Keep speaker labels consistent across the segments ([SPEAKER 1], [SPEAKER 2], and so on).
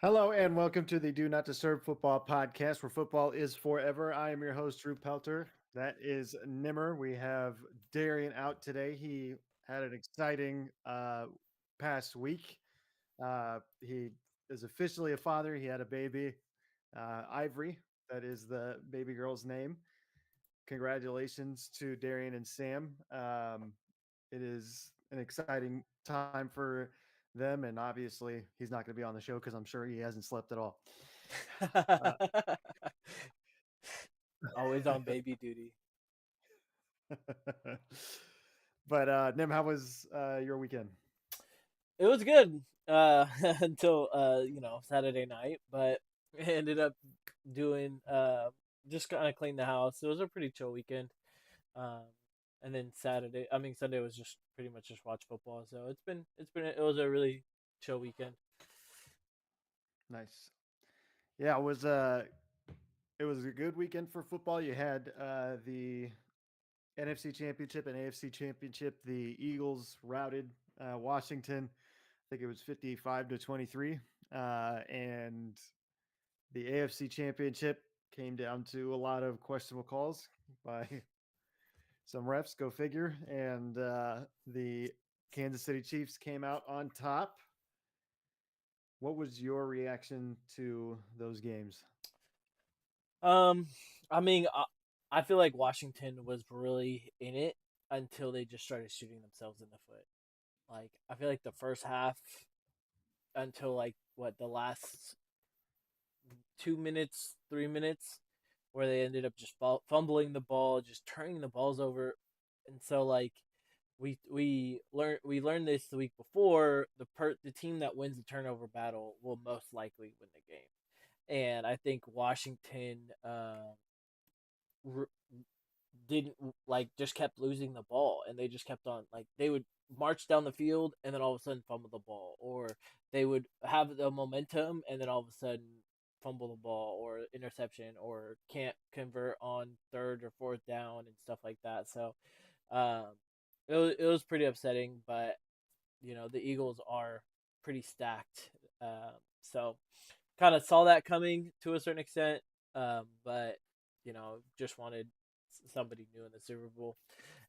[SPEAKER 1] Hello and welcome to the Do Not Disturb Football Podcast, where football is forever. I am your host, Drew Pelter. That is Nimmer. We have Darian out today. He had an exciting past week. He is officially a father. He had a baby, Ivory. That is the baby girl's name. Congratulations to Darian and Sam. It is an exciting time for them, and obviously he's not going to be on the show because I'm sure he hasn't slept at all. Uh,
[SPEAKER 2] Always on baby duty.
[SPEAKER 1] but Nim, how was your weekend?
[SPEAKER 2] It was good until Saturday night, but ended up doing just kind of clean the house. It was a pretty chill weekend. Um, and then Sunday was just pretty much just watch football. So it was a really chill weekend.
[SPEAKER 1] Nice. Yeah, it was a good weekend for football. You had the NFC Championship and AFC Championship. The Eagles routed Washington. I think it was 55-23. And the AFC Championship came down to a lot of questionable calls by some refs, go figure. And the Kansas City Chiefs came out on top. What was your reaction to those games?
[SPEAKER 2] Um, I mean, I feel like Washington was really in it until they just started shooting themselves in the foot. Like I feel like the first half until like what the last 2 minutes, 3 minutes, where they ended up just fumbling the ball, just turning the balls over, and so like we learned this the week before. The team that wins the turnover battle will most likely win the game, and I think Washington r- didn't like just kept losing the ball, and they just kept on like they would march down the field and then all of a sudden fumble the ball, or they would have the momentum and then all of a sudden fumble the ball or interception or can't convert on third or fourth down and stuff like that. So um, it was pretty upsetting, but the Eagles are pretty stacked. So kind of saw that coming to a certain extent, but just wanted somebody new in the Super Bowl.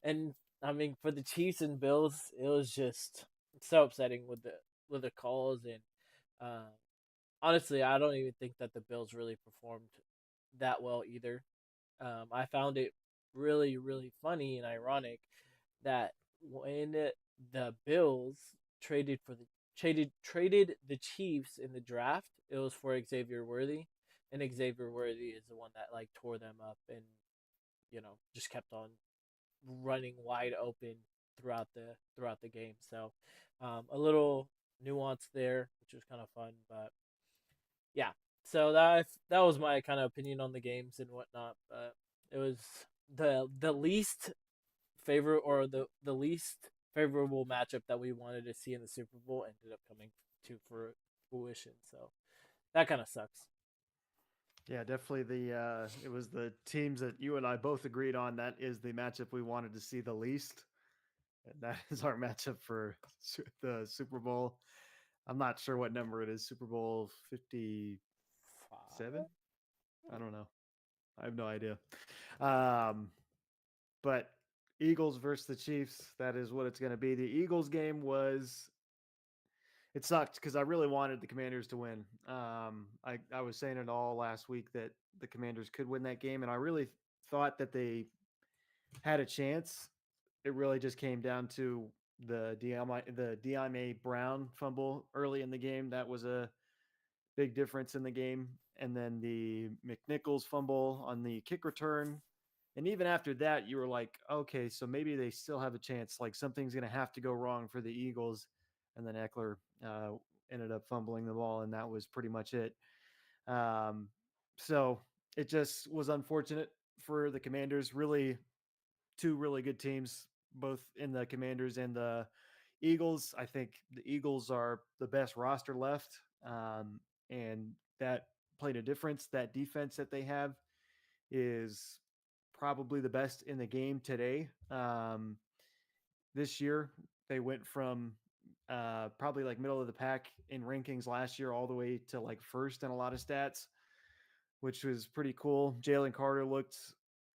[SPEAKER 2] And I mean, for the Chiefs and Bills, it was just so upsetting with the calls. And uh, honestly, I don't even think that the Bills really performed that well either. I found it really, really funny and ironic that when the Bills traded for the traded the Chiefs in the draft, it was for Xavier Worthy, and Xavier Worthy is the one that like tore them up and just kept on running wide open throughout the game. So a little nuance there, which was kind of fun, but yeah. So that was my kind of opinion on the games and whatnot. But it was the least favorite or the least favorable matchup that we wanted to see in the Super Bowl ended up coming to fruition. So that kind of sucks.
[SPEAKER 1] Yeah, definitely the it was the teams that you and I both agreed on. That is the matchup we wanted to see the least. And that is our matchup for the Super Bowl. I'm not sure what number it is. Super Bowl 57?
[SPEAKER 2] Five?
[SPEAKER 1] I don't know. I have no idea. Um, but Eagles versus the Chiefs, that is what it's going to be. The Eagles game was it sucked because I really wanted the Commanders to win. I was saying it all last week that the Commanders could win that game, and I really thought that they had a chance. It really just came down to the Diame Brown fumble early in the game. That was a big difference in the game, and then the McNichols fumble on the kick return. And even after that, you were like, okay, so maybe they still have a chance. Like something's going to have to go wrong for the Eagles. And then Eckler ended up fumbling the ball, and that was pretty much it. Um, so it just was unfortunate for the Commanders. Really, two really good teams, both in the Commanders and the Eagles. I think the Eagles are the best roster left, and that played a difference. That defense that they have is probably the best in the game today. This year, they went from probably like middle of the pack in rankings last year, all the way to like first in a lot of stats, which was pretty cool. Jalen Carter looked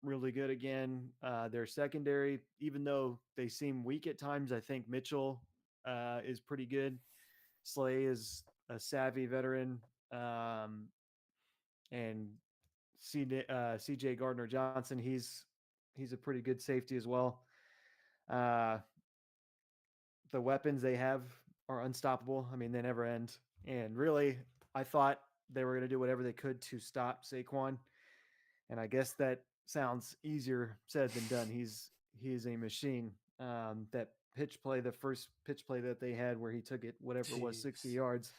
[SPEAKER 1] really good again. Their secondary, even though they seem weak at times, I think Mitchell is pretty good. Slay is a savvy veteran, um, and CJ Gardner Johnson, he's a pretty good safety as well. Uh, the weapons they have are unstoppable. I mean, they never end. And really, I thought they were going to do whatever they could to stop Saquon. And I guess that sounds easier said than done. He's a machine. That pitch play, the first pitch play that they had where he took it, whatever it was, 60
[SPEAKER 2] Jeez.
[SPEAKER 1] yards.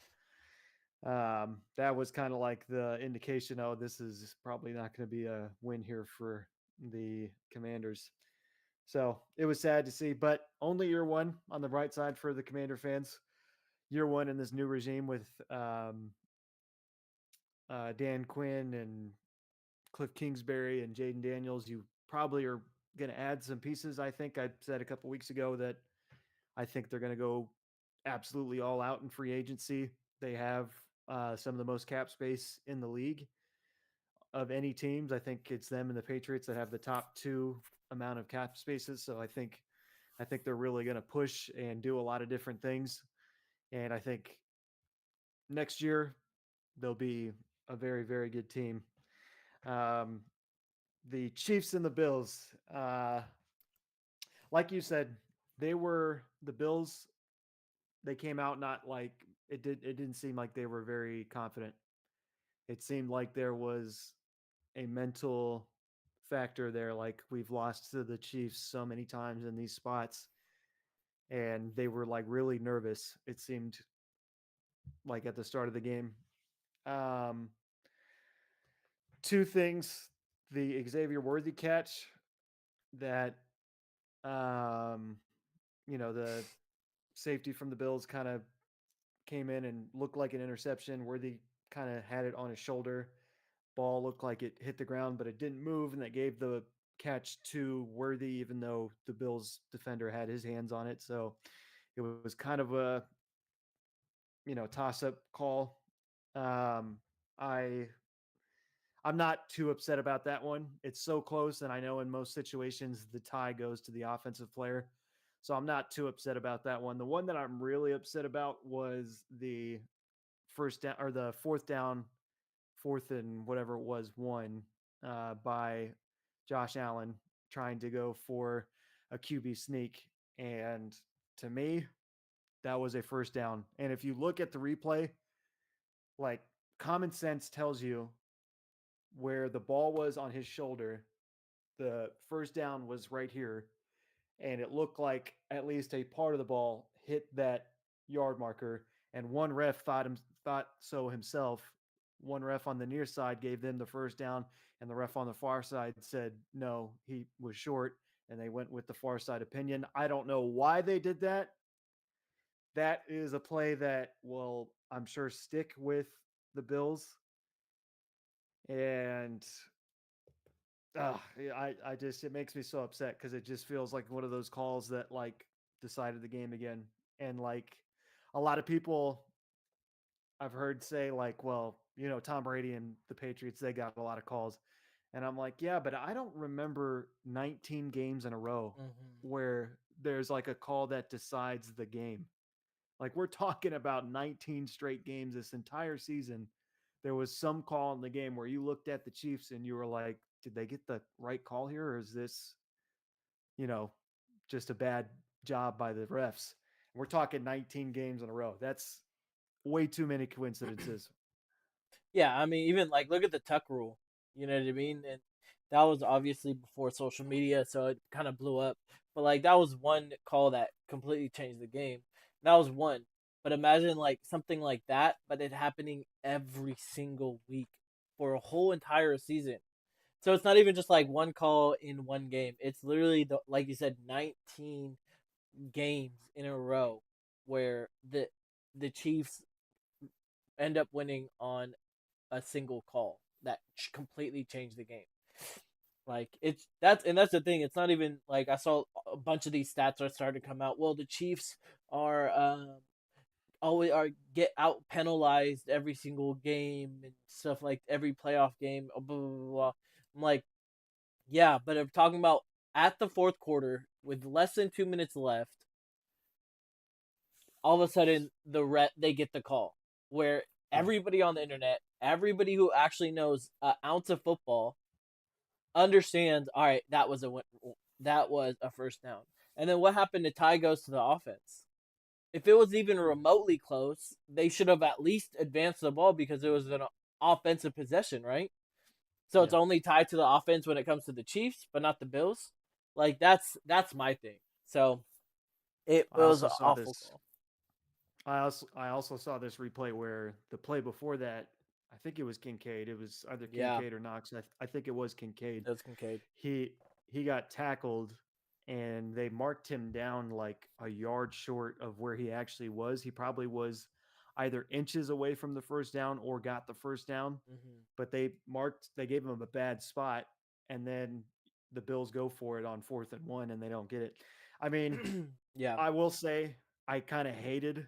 [SPEAKER 1] That was kind of like the indication, oh, this is probably not going to be a win here for the Commanders. So it was sad to see, but only year one on the bright side for the Commander fans. Year one in this new regime with Dan Quinn and Cliff Kingsbury and Jaden Daniels. You probably are going to add some pieces. I think I said a couple weeks ago that I think they're going to go absolutely all out in free agency. They have some of the most cap space in the league of any teams. I think it's them and the Patriots that have the top two amount of cap spaces. So I think they're really going to push and do a lot of different things. And I think next year they'll be a very, very good team. Um, the Chiefs and the Bills, like you said, they were the Bills. They came out not like it did. It didn't seem like they were very confident. It seemed like there was a mental factor there. Like we've lost to the Chiefs so many times in these spots, and they were like really nervous. It seemed like at the start of the game. Um, two things: the Xavier Worthy catch that um, the safety from the Bills kind of came in and looked like an interception. Worthy kind of had it on his shoulder. Ball looked like it hit the ground, but it didn't move, and that gave the catch to Worthy, even though the Bills defender had his hands on it. So it was kind of a toss up call. Um, I I'm not too upset about that one. It's so close, and I know in most situations the tie goes to the offensive player. So I'm not too upset about that one. The one that I'm really upset about was the first down or the fourth down, fourth and whatever it was, one by Josh Allen trying to go for a QB sneak. And to me, that was a first down. And if you look at the replay, like common sense tells you where the ball was on his shoulder, the first down was right here. And it looked like at least a part of the ball hit that yard marker. And one ref thought so himself. One ref on the near side gave them the first down, and the ref on the far side said no, he was short, and they went with the far side opinion. I don't know why they did that. That is a play that will, I'm sure, stick with the Bills. And I just it makes me so upset because it just feels like one of those calls that like decided the game again. And like a lot of people I've heard say like, well, Tom Brady and the Patriots, they got a lot of calls. And I'm like, yeah, but I don't remember 19 games in a row
[SPEAKER 2] Mm-hmm.
[SPEAKER 1] where there's like a call that decides the game. Like we're talking about 19 straight games this entire season. There was some call in the game where you looked at the Chiefs and you were like, did they get the right call here? Or is this, you know, just a bad job by the refs? We're talking 19 games in a row. That's way too many coincidences.
[SPEAKER 2] Yeah, I mean, even like look at the Tuck rule. You know what I mean? And that was obviously before social media, so it kind of blew up. But like that was one call that completely changed the game. That was one. But imagine like something like that, but it happening every single week for a whole entire season. So it's not even just like one call in one game. It's literally the like you said, 19 games in a row where the Chiefs end up winning on a single call that completely changed the game. Like that's the thing. It's not even like I saw a bunch of these stats are starting to come out. Well, the Chiefs are always are get out penalized every single game and stuff like every playoff game. Blah, blah, blah, blah. I'm like, yeah, but I'm talking about at the fourth quarter with less than 2 minutes left. All of a sudden, they get the call where
[SPEAKER 1] Yeah.
[SPEAKER 2] everybody on the internet, everybody who actually knows an ounce of football, understands. All right, that was a first down. And then what happened to tie goes to the offense. If it was even remotely close, they should have at least advanced the ball because it was an offensive possession, right? So it's
[SPEAKER 1] Yeah.
[SPEAKER 2] only tied to the offense when it comes to the Chiefs, but not the Bills. Like that's my thing. So it
[SPEAKER 1] I
[SPEAKER 2] was
[SPEAKER 1] also
[SPEAKER 2] an
[SPEAKER 1] saw
[SPEAKER 2] awful
[SPEAKER 1] this.
[SPEAKER 2] call.
[SPEAKER 1] I also saw this replay where the play before that, I think it was Kincaid. It was either
[SPEAKER 2] Yeah,
[SPEAKER 1] Kincaid or Knox. I think it was Kincaid.
[SPEAKER 2] it was Kincaid.
[SPEAKER 1] He he got tackled, and they marked him down like a yard short of where he actually was. He probably was either inches away from the first down or got the first down, but they gave him a bad spot, and then the Bills go for it on 4th and 1, and they don't get it. I mean,
[SPEAKER 2] Mm-hmm. Yeah.
[SPEAKER 1] I will say I kind of hated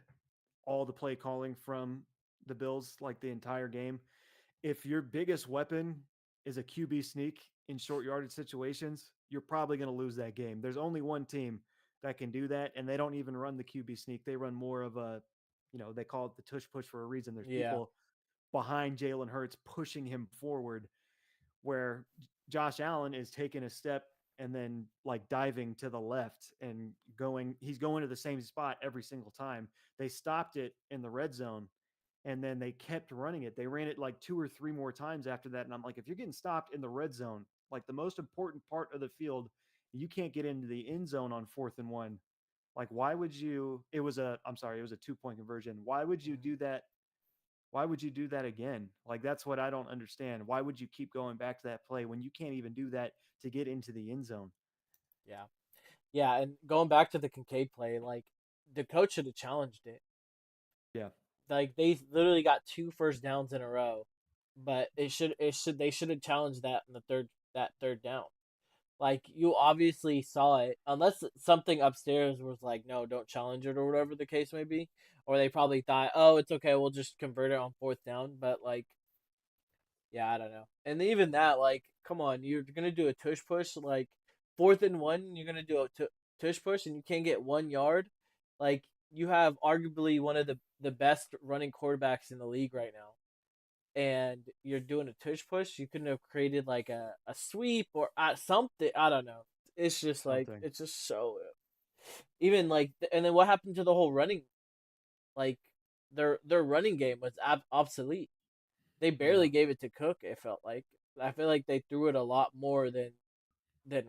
[SPEAKER 1] all the play calling from the Bills like the entire game. If your biggest weapon is a QB sneak in short yardage situations, you're probably going to lose that game. There's only one team that can do that, and they don't even run the QB sneak. They run more of a, they call it the tush push for a reason. There's
[SPEAKER 2] Yeah.
[SPEAKER 1] people behind Jalen Hurts pushing him forward, where Josh Allen is taking a step and then like diving to the left and he's going to the same spot every single time. They stopped it in the red zone, and then they kept running it. They ran it like 2 or 3 more times after that. And I'm like, if you're getting stopped in the red zone, like the most important part of the field, you can't get into the end zone on 4th and 1. Like, why would you? I'm sorry, it was a 2 point conversion. Why would you
[SPEAKER 2] Mm-hmm.
[SPEAKER 1] do that? Why would you do that again? Like, that's what I don't understand. Why would you keep going back to that play when you can't even do that to get into the end zone?
[SPEAKER 2] Yeah. Yeah, and going back to the Kincaid play, like the coach should have challenged it.
[SPEAKER 1] Yeah.
[SPEAKER 2] Like they literally got two first downs in a row, but they should have challenged that in the third down. Like you obviously saw it, unless something upstairs was like, no, don't challenge it or whatever the case may be, or they probably thought, oh, it's okay, we'll just convert it on fourth down. But like, yeah, I don't know. And even that, like, come on, you're gonna do a tush push, like 4th and 1, you're gonna do a tush push, and you can't get 1 yard. Like you have arguably one of the best running quarterbacks in the league right now, and you're doing a tush push. You couldn't have created like a sweep or something. I don't know. It's just like
[SPEAKER 1] Something.
[SPEAKER 2] it's just so even like and then what happened to the whole running like their running game was obsolete. They
[SPEAKER 1] Yeah.
[SPEAKER 2] barely gave it to Cook. It felt like I feel like they threw it a lot more than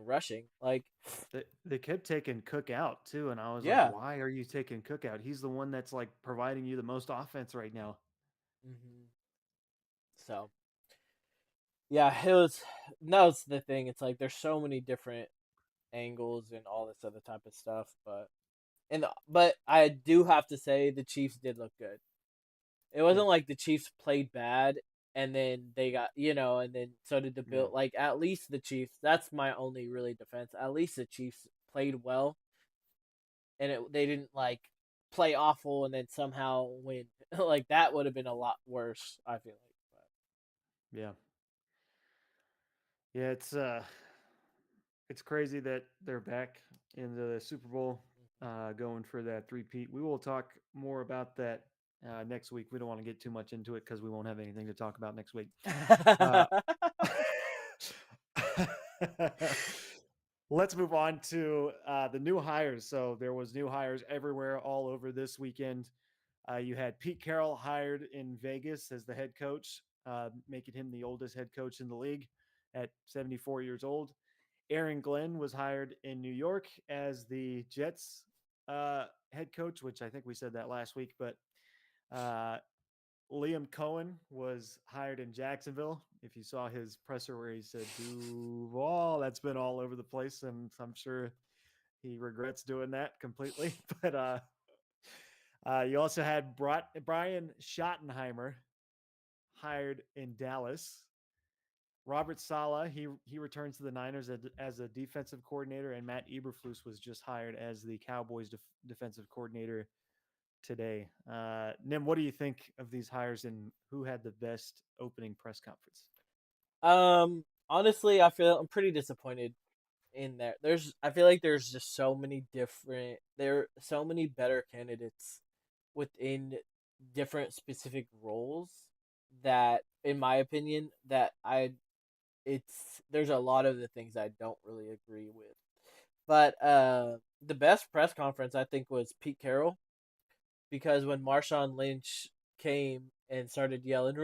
[SPEAKER 2] rushing. Like,
[SPEAKER 1] They kept taking Cook out too, and I was like,
[SPEAKER 2] yeah.
[SPEAKER 1] why are you taking Cook out? He's the one that's like providing you the most offense right now.
[SPEAKER 2] Hmm. So yeah, it was. That was the thing. It's like there's so many different angles and all this other type of stuff, but I do have to say the Chiefs did look good. It
[SPEAKER 1] Yeah.
[SPEAKER 2] wasn't like the Chiefs played bad and then they got and then so did the
[SPEAKER 1] Yeah.
[SPEAKER 2] Bill. Like at least the Chiefs. That's my only really defense. At least the Chiefs played well and they didn't like play awful and then somehow win. Like that would have been a lot worse. I feel like.
[SPEAKER 1] Yeah. Yeah, it's crazy that they're back in the Super Bowl, going for that three-peat. We will talk more about that next week. We don't want to get too much into it because we won't have anything to talk about next week. Uh, let's move on to the new hires. So there was new hires everywhere, all over this weekend. You had Pete Carroll hired in Vegas as the head coach, making him the oldest head coach in the league at 74 years old. Aaron Glenn was hired in New York as the Jets head coach, which I think we said that last week. But uh, Liam Cohen was hired in Jacksonville. If you saw his presser where he said Duval, that's been all over the place, and I'm sure he regrets doing that completely. But you also had Brian Schottenheimer hired in Dallas. Robert Sala, he returns to the Niners as a defensive coordinator, and Matt Eberflus was just hired as the Cowboys defensive coordinator today. Nim, what do you think of these hires, and who had the best opening press conference?
[SPEAKER 2] Honestly, I'm pretty disappointed in there. I feel like there's just so many there are so many better candidates within different specific roles that, in my opinion, that I it's there's a lot of the things I don't really agree with. But the best press conference I think was Pete Carroll, because when Marshawn Lynch came and started yelling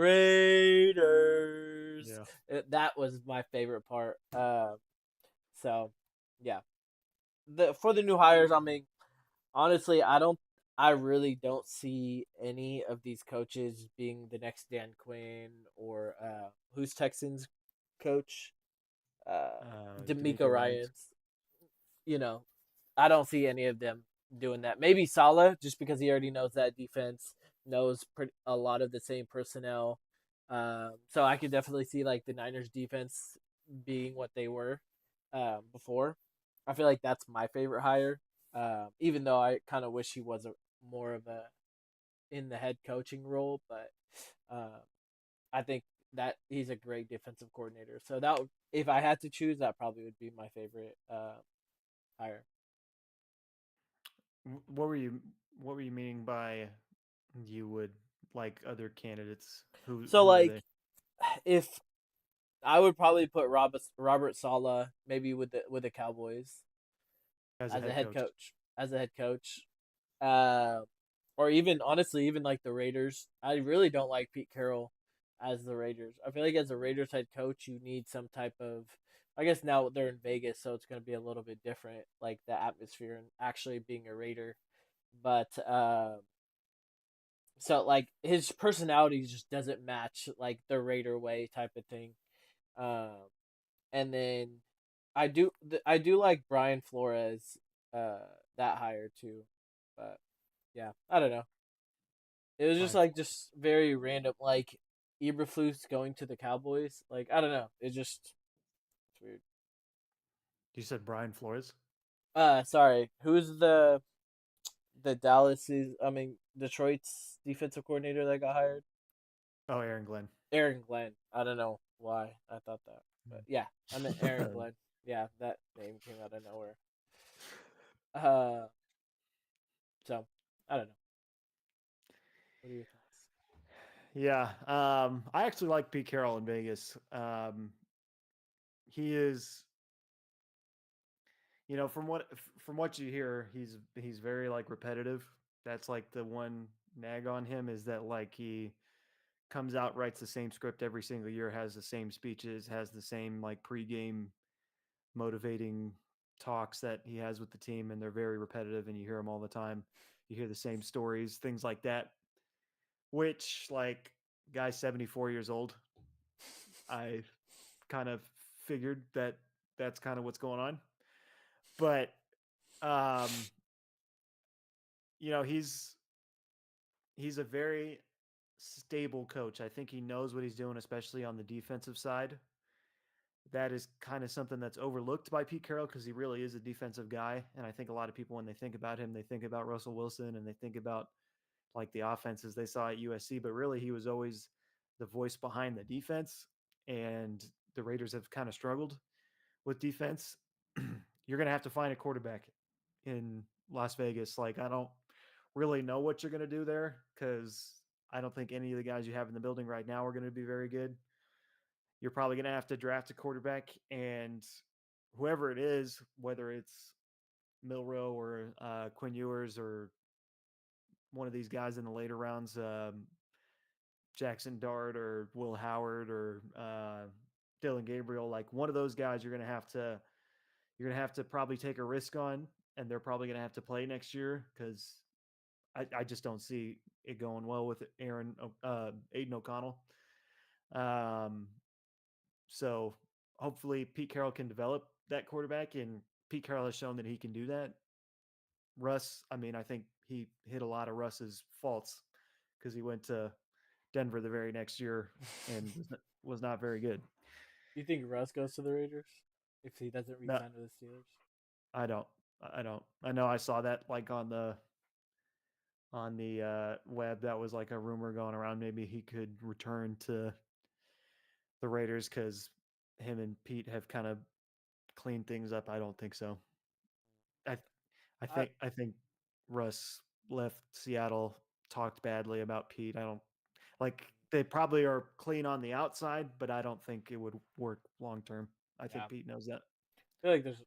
[SPEAKER 2] Raiders,
[SPEAKER 1] Yeah.
[SPEAKER 2] that was my favorite part. So yeah, for the new hires, I mean, honestly, I really don't see any of these coaches being the next Dan Quinn or who's Texans coach, uh, D'Amico
[SPEAKER 1] D'Amico Ryan's.
[SPEAKER 2] Ryan's. You know, I don't see any of them doing that. Maybe Salah, just because he already knows that defense, knows a lot of the same personnel. So I could definitely see like the Niners defense being what they were before. I feel like that's my favorite hire. Even though I kind of wish he was more of a in the head coaching role, but uh, I think that he's a great defensive coordinator. So if I had to choose, that probably would be my favorite hire.
[SPEAKER 1] What were you What were you meaning by you would like other candidates?
[SPEAKER 2] So
[SPEAKER 1] Who are
[SPEAKER 2] like
[SPEAKER 1] they
[SPEAKER 2] if I would probably put Robert Sala maybe with the Cowboys
[SPEAKER 1] as a head coach?
[SPEAKER 2] as a head coach, uh, or even honestly even like the Raiders. I really don't like Pete Carroll as the Raiders. I feel like as a Raiders head coach, you need some type of. I guess now they're in Vegas, so it's going to be a little bit different, like the atmosphere and actually being a Raider. But so like his personality just doesn't match like the Raider way type of thing. Um, and then I do like Brian Flores, uh, that hire too, but yeah, I don't know. It was just
[SPEAKER 1] Brian
[SPEAKER 2] like
[SPEAKER 1] Flores.
[SPEAKER 2] just very random, like Eberflus going to the Cowboys. Like I don't know, it's weird.
[SPEAKER 1] You said Brian Flores?
[SPEAKER 2] Sorry, who's the Detroit's defensive coordinator that got hired?
[SPEAKER 1] Oh, Aaron Glenn.
[SPEAKER 2] Aaron Glenn. I don't know why I thought that, but yeah, I meant Aaron Glenn. Yeah, that name came out of nowhere. Uh, so I don't know. What are your thoughts?
[SPEAKER 1] Yeah. I actually like Pete Carroll in Vegas. He is, from what you hear, he's very like repetitive. That's like the one nag on him is that like he comes out, writes the same script every single year, has the same speeches, has the same like pregame motivating talks that he has with the team, and they're very repetitive, and you hear them all the time. You hear the same stories, things like that. Which like guy's 74 years old. I kind of figured that that's kind of what's going on. But um, he's a very stable coach. I think he knows what he's doing, especially on the defensive side. That is kind of something that's overlooked by Pete Carroll because he really is a defensive guy. And I think a lot of people, when they think about him, they think about Russell Wilson and they think about like the offenses they saw at USC. But really, he was always the voice behind the defense. And the Raiders have kind of struggled with defense. You're going to have to find a quarterback in Las Vegas. Like, I don't really know what you're going to do there because I don't think any of the guys you have in the building right now are going to be very good. You're probably going to have to draft a quarterback, and whoever it is, whether it's Milrow or Quinn Ewers or one of these guys in the later rounds, Jackson Dart or Will Howard or Dylan Gabriel, like one of those guys, you're gonna have to probably take a risk on, and they're probably gonna have to play next year because I just don't see it going well with Aiden O'Connell. Um, so hopefully Pete Carroll can develop that quarterback, and Pete Carroll has shown that he can do that. Russ, I mean, I think he hit a lot of Russ's faults because he went to Denver the very next year and was not very good.
[SPEAKER 2] You think Russ goes to the Raiders if he doesn't
[SPEAKER 1] No,
[SPEAKER 2] re-sign with the Steelers?
[SPEAKER 1] I don't. I don't. I know I saw that like on the web. That was like a rumor going around. Maybe he could return to the Raiders because him and Pete have kind of cleaned things up. I don't think so. I
[SPEAKER 2] I
[SPEAKER 1] I think Russ left Seattle, talked badly about Pete. I don't like they probably are clean on the outside, but I don't think it would work long term. I
[SPEAKER 2] yeah,
[SPEAKER 1] think Pete knows that.
[SPEAKER 2] feel like there's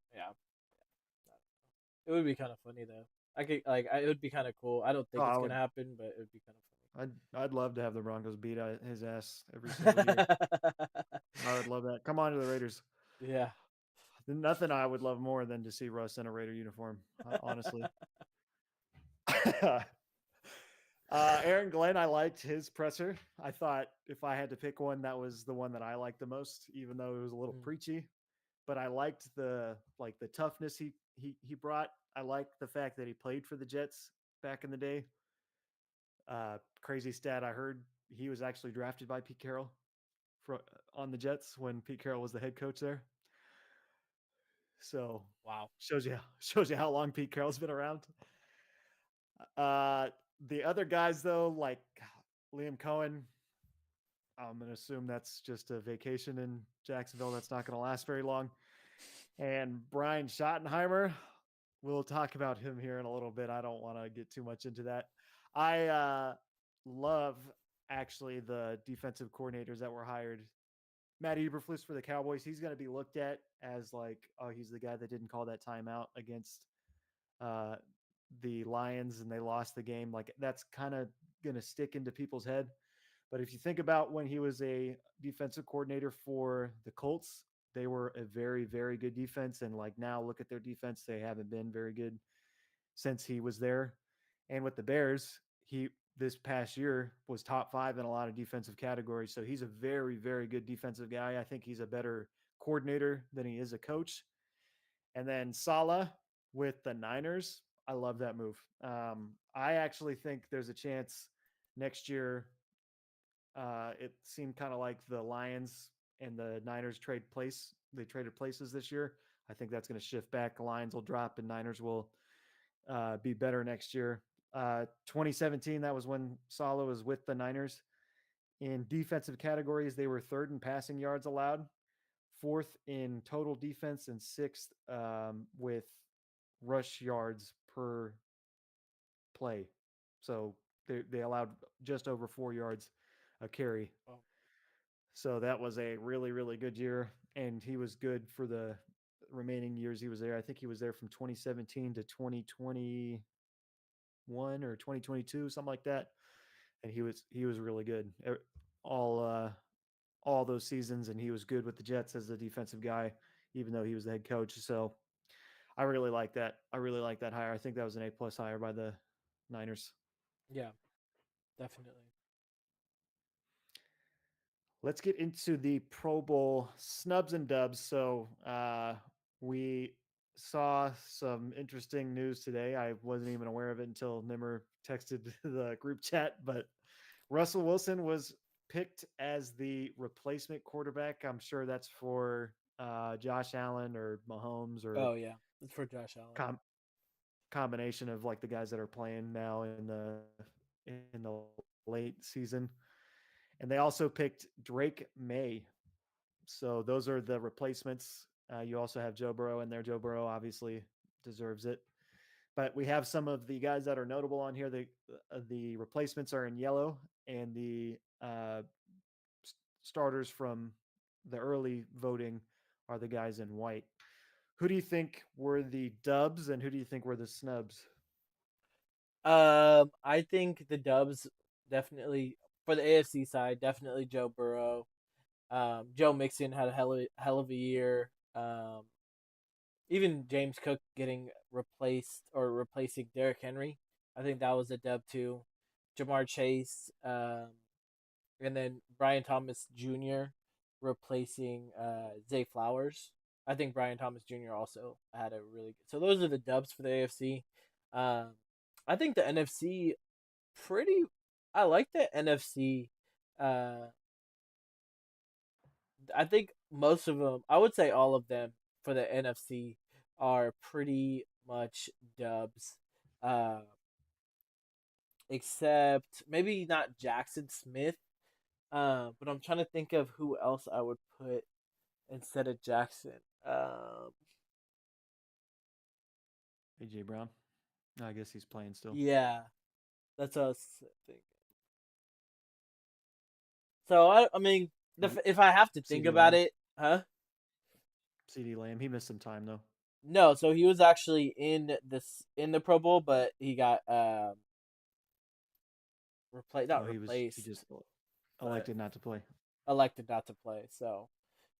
[SPEAKER 2] it would be kind of funny though. It would be kind of cool. I don't
[SPEAKER 1] Oh,
[SPEAKER 2] think it's gonna happen, but it would be kind
[SPEAKER 1] I'd love to have the Broncos beat his ass every
[SPEAKER 2] of
[SPEAKER 1] single year.
[SPEAKER 2] funny.
[SPEAKER 1] I would love that. Come on to the Raiders.
[SPEAKER 2] Yeah.
[SPEAKER 1] Nothing I would love more than to see Russ in a Raider uniform. Honestly. Aaron Glenn, I liked his presser. I thought if I had to pick one, that was the one that I liked the most, even though it was a little
[SPEAKER 2] Mm.
[SPEAKER 1] preachy. But I liked the toughness he brought. I liked the fact that he played for the Jets back in the day. Crazy stat I heard he was actually drafted by Pete Carroll for, on the Jets when Pete Carroll was the head coach there. So
[SPEAKER 2] Wow.
[SPEAKER 1] shows you how long Pete Carroll's been around. Uh, the other guys though, like Liam Cohen, I'm gonna assume that's just a vacation in Jacksonville. That's not gonna last very long. And Brian Schottenheimer, we'll talk about him here in a little bit. I don't want to get too much into that. I love actually the defensive coordinators that were hired. Matt Eberflus for the Cowboys. He's going to be looked at as like, oh, he's the guy that didn't call that timeout against uh, the Lions and they lost the game. Like that's kind of going to stick into people's head. But if you think about when he was a defensive coordinator for the Colts, they were a very, very good defense. And like now, look at their defense. They haven't been very good since he was there. And with the Bears, he this past year was top 5 in a lot of defensive categories. So he's a very, very good defensive guy. I think he's a better coordinator than he is a coach. And then Saleh with the Niners, I love that move. I actually think there's a chance next year. It seemed kind of like the Lions and the Niners They traded places this year. I think that's going to shift back. The Lions will drop and Niners will be better next year. 2017, that was when Saleh was with the Niners. In defensive categories, they were third in passing yards allowed, fourth in total defense, and sixth with rush yards per play. So they allowed just over 4 yards a carry.
[SPEAKER 2] Oh,
[SPEAKER 1] So that was a really, really good year. And he was good for the remaining years he was there. I think he was there from 2017 to 2021 or 2022, something like that. And he was really good all all those seasons, and he was good with the Jets as a defensive guy, even though he was the head coach. So I really like that. I really like that hire. I think that was an A+ hire by the Niners.
[SPEAKER 2] yeah, definitely.
[SPEAKER 1] Let's get into the Pro Bowl snubs and dubs. So we saw some interesting news today. I wasn't even aware of it until Nimmer texted the group chat, but Russell Wilson was picked as the replacement quarterback. I'm sure that's for Josh Allen or Mahomes or
[SPEAKER 2] Oh yeah, it's for Josh Allen.
[SPEAKER 1] com- combination of like the guys that are playing now in the late season. And they also picked Drake May. So those are the replacements. You also have Joe Burrow in there. Joe Burrow obviously deserves it. But we have some of the guys that are notable on here. The replacements are in yellow, and the starters from the early voting are the guys in white. Who do you think were the dubs, and who do you think were the snubs?
[SPEAKER 2] I think the Dubs definitely for the AFC side, definitely Joe Burrow. Joe Mixon had a hell of a year. Even James Cook getting replaced or replacing Derrick Henry, I think that was a dub too. Jamar Chase, and then Brian Thomas Jr. replacing Zay Flowers. I think Brian Thomas Jr. also had a really good. So those are the dubs for the AFC. Um, I think the NFC pretty. I like the NFC. Uh, I think most of them, I would say all of them for the NFC are pretty much dubs. Uh, except maybe not Jackson Smith. But I'm trying to think of who else I would put instead of Jackson. Um,
[SPEAKER 1] AJ Brown. I guess he's playing still.
[SPEAKER 2] yeah, that's what I was thinking. So I mean, if I have to think
[SPEAKER 1] CD
[SPEAKER 2] about
[SPEAKER 1] Lamb.
[SPEAKER 2] it, huh?
[SPEAKER 1] CD Lamb. He missed some time though.
[SPEAKER 2] No, so he was actually in the Pro Bowl, but he got replaced, not
[SPEAKER 1] Oh, he
[SPEAKER 2] replaced,
[SPEAKER 1] just
[SPEAKER 2] but
[SPEAKER 1] elected not to play.
[SPEAKER 2] elected not to play.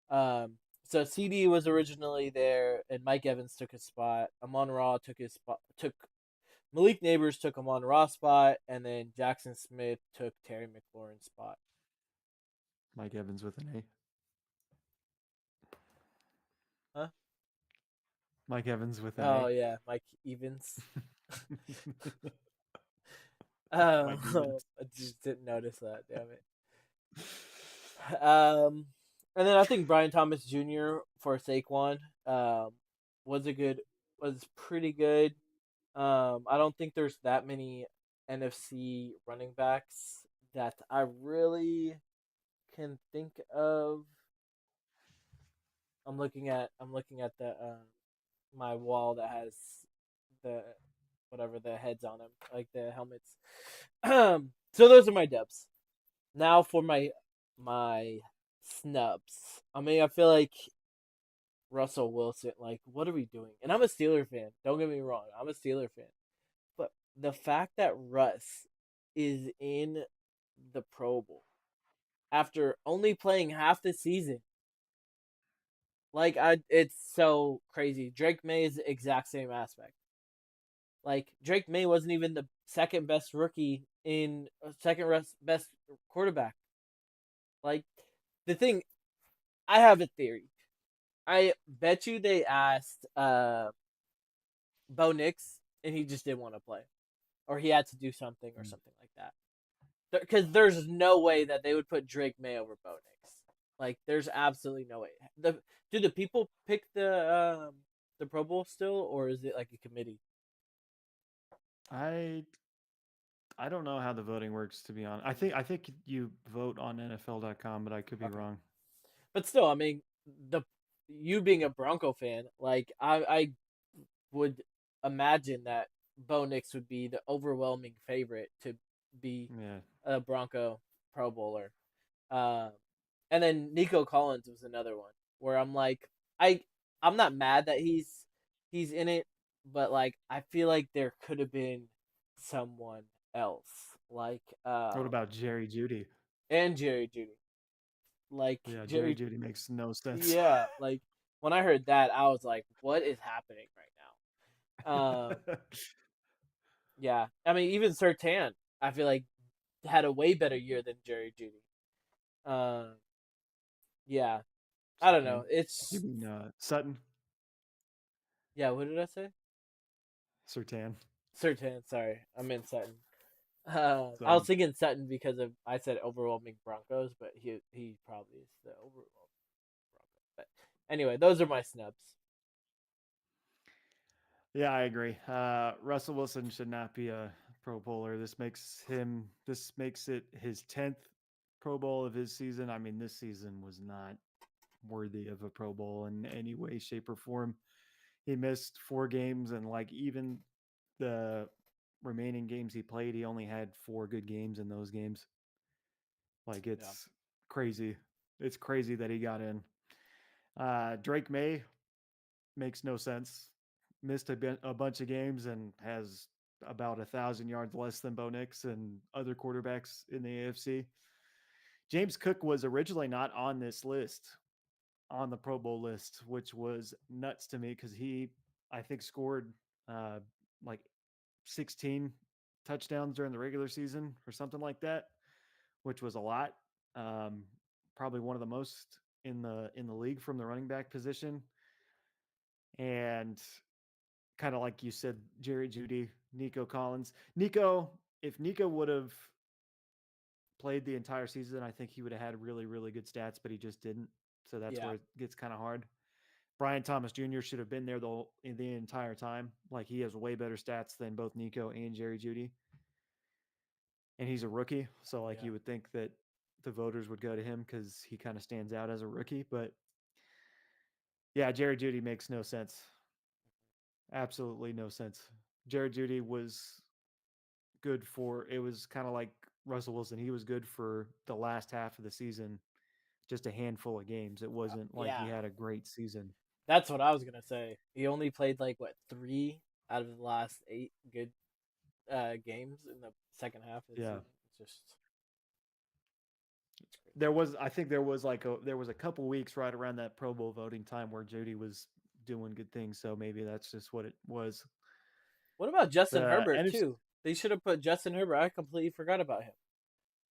[SPEAKER 2] Um, so CD was originally there, and Mike Evans took his spot. Amon Ra took his spot. Took Malik Neighbors took Amon Ra's spot, and then Jackson Smith took Terry McLaurin's spot.
[SPEAKER 1] Mike Evans with an A.
[SPEAKER 2] Huh?
[SPEAKER 1] Mike Evans with an
[SPEAKER 2] Oh
[SPEAKER 1] A.
[SPEAKER 2] yeah, Mike Evans.
[SPEAKER 1] Mike
[SPEAKER 2] I
[SPEAKER 1] Evans.
[SPEAKER 2] just didn't notice that. Damn it. Um, and then I think Brian Thomas Jr. for Saquon was a good, was pretty good. I don't think there's that many NFC running backs that I really can think of. I'm looking at the my wall that has the whatever the heads on them, like the helmets. So those are my dubs. Now for my snubs. I mean, I feel like Russell Wilson. Like, what are we doing? And I'm a Steeler fan. Don't get me wrong. I'm a Steeler fan. But the fact that Russ is in the Pro Bowl after only playing half the season, like it's so crazy. Drake May is the exact same aspect. Like Drake May wasn't even the second best rookie in best quarterback. Like the thing, I have a theory. I bet you they asked Bo Nix and he just didn't want to play, or he had to do something or
[SPEAKER 1] Mm.
[SPEAKER 2] something like that. Because there's no way that they would put Drake May over Bo Nix. Like, there's absolutely no way. Do the people pick the Pro Bowl still, or is it like a committee?
[SPEAKER 1] I I don't know how the voting works to be honest. I think you vote on NFL.com, but I could be
[SPEAKER 2] Okay,
[SPEAKER 1] wrong.
[SPEAKER 2] but still, I mean, the you being a Bronco fan, like I would imagine that Bo Nix would be the overwhelming favorite to be
[SPEAKER 1] Yeah.
[SPEAKER 2] a Bronco Pro Bowler. Um, and then Nico Collins was another one where I'm like, I I'm not mad that he's in it, but like I feel like there could have been someone else, like
[SPEAKER 1] What about Jerry Judy?
[SPEAKER 2] and Jerry Judy, like
[SPEAKER 1] Yeah, Jerry
[SPEAKER 2] Jerry,
[SPEAKER 1] Judy makes no sense.
[SPEAKER 2] yeah, like when I heard that, I was like, what is happening right now? Yeah, I mean even Sertan, I feel like had a way better year than Jerry Judy. Um, yeah, I don't know.
[SPEAKER 1] Sertan. You
[SPEAKER 2] It's
[SPEAKER 1] mean Sutton?
[SPEAKER 2] yeah. What did I say?
[SPEAKER 1] Sertan.
[SPEAKER 2] Sutton, sorry, I meant Sutton. I was
[SPEAKER 1] Sutton.
[SPEAKER 2] thinking Sutton because of I said overwhelming Broncos, but he probably is the overwhelming Broncos. But anyway, those are my snubs.
[SPEAKER 1] Yeah, I agree. Russell Wilson should not be a Pro Bowler. This makes it his 10th Pro Bowl of his season. I mean, this season was not worthy of a Pro Bowl in any way, shape, or form. He missed 4 games, and like even the remaining games he played, he only had 4 good games in those games. Like
[SPEAKER 2] Yeah,
[SPEAKER 1] it's crazy. It's crazy that he got in. Drake May makes no sense. Missed a bunch of games and has about 1,000 yards less than Bo Nix and other quarterbacks in the AFC. James Cook was originally not on this list, on the Pro Bowl list, which was nuts to me because I think, scored uh, like 16 touchdowns during the regular season or something like that, which was a lot. Um, Probably one of the most in the league from the running back position. And kind of like you said, Jerry Judy, Nico Collins. If Nico would have played the entire season, I think he would have had really, really good stats, but he just didn't. so that's
[SPEAKER 2] Yeah.
[SPEAKER 1] where it gets kind of hard. Brian Thomas Jr. should have been there the entire time. Like he has way better stats than both Nico and Jerry Judy, and he's a rookie. So like
[SPEAKER 2] Yeah.
[SPEAKER 1] you would think that the voters would go to him because he kind of stands out as a rookie. But yeah, Jerry Judy makes no sense. Absolutely no sense. Jerry Judy was good for it was kind of like Russell Wilson. He was good for the last half of the season, just a handful of games. It wasn't like he
[SPEAKER 2] Yeah.
[SPEAKER 1] had a great season.
[SPEAKER 2] That's what I was gonna say. He only played like what 3 out of the last 8 good games in the second half of the
[SPEAKER 1] Yeah.
[SPEAKER 2] season. It's just it's crazy.
[SPEAKER 1] I think there was a couple weeks right around that Pro Bowl voting time where Judy was doing good things. So maybe that's just what it was.
[SPEAKER 2] What about Justin
[SPEAKER 1] The
[SPEAKER 2] Herbert
[SPEAKER 1] NFC,
[SPEAKER 2] too? They should have put Justin Herbert. I completely forgot about him.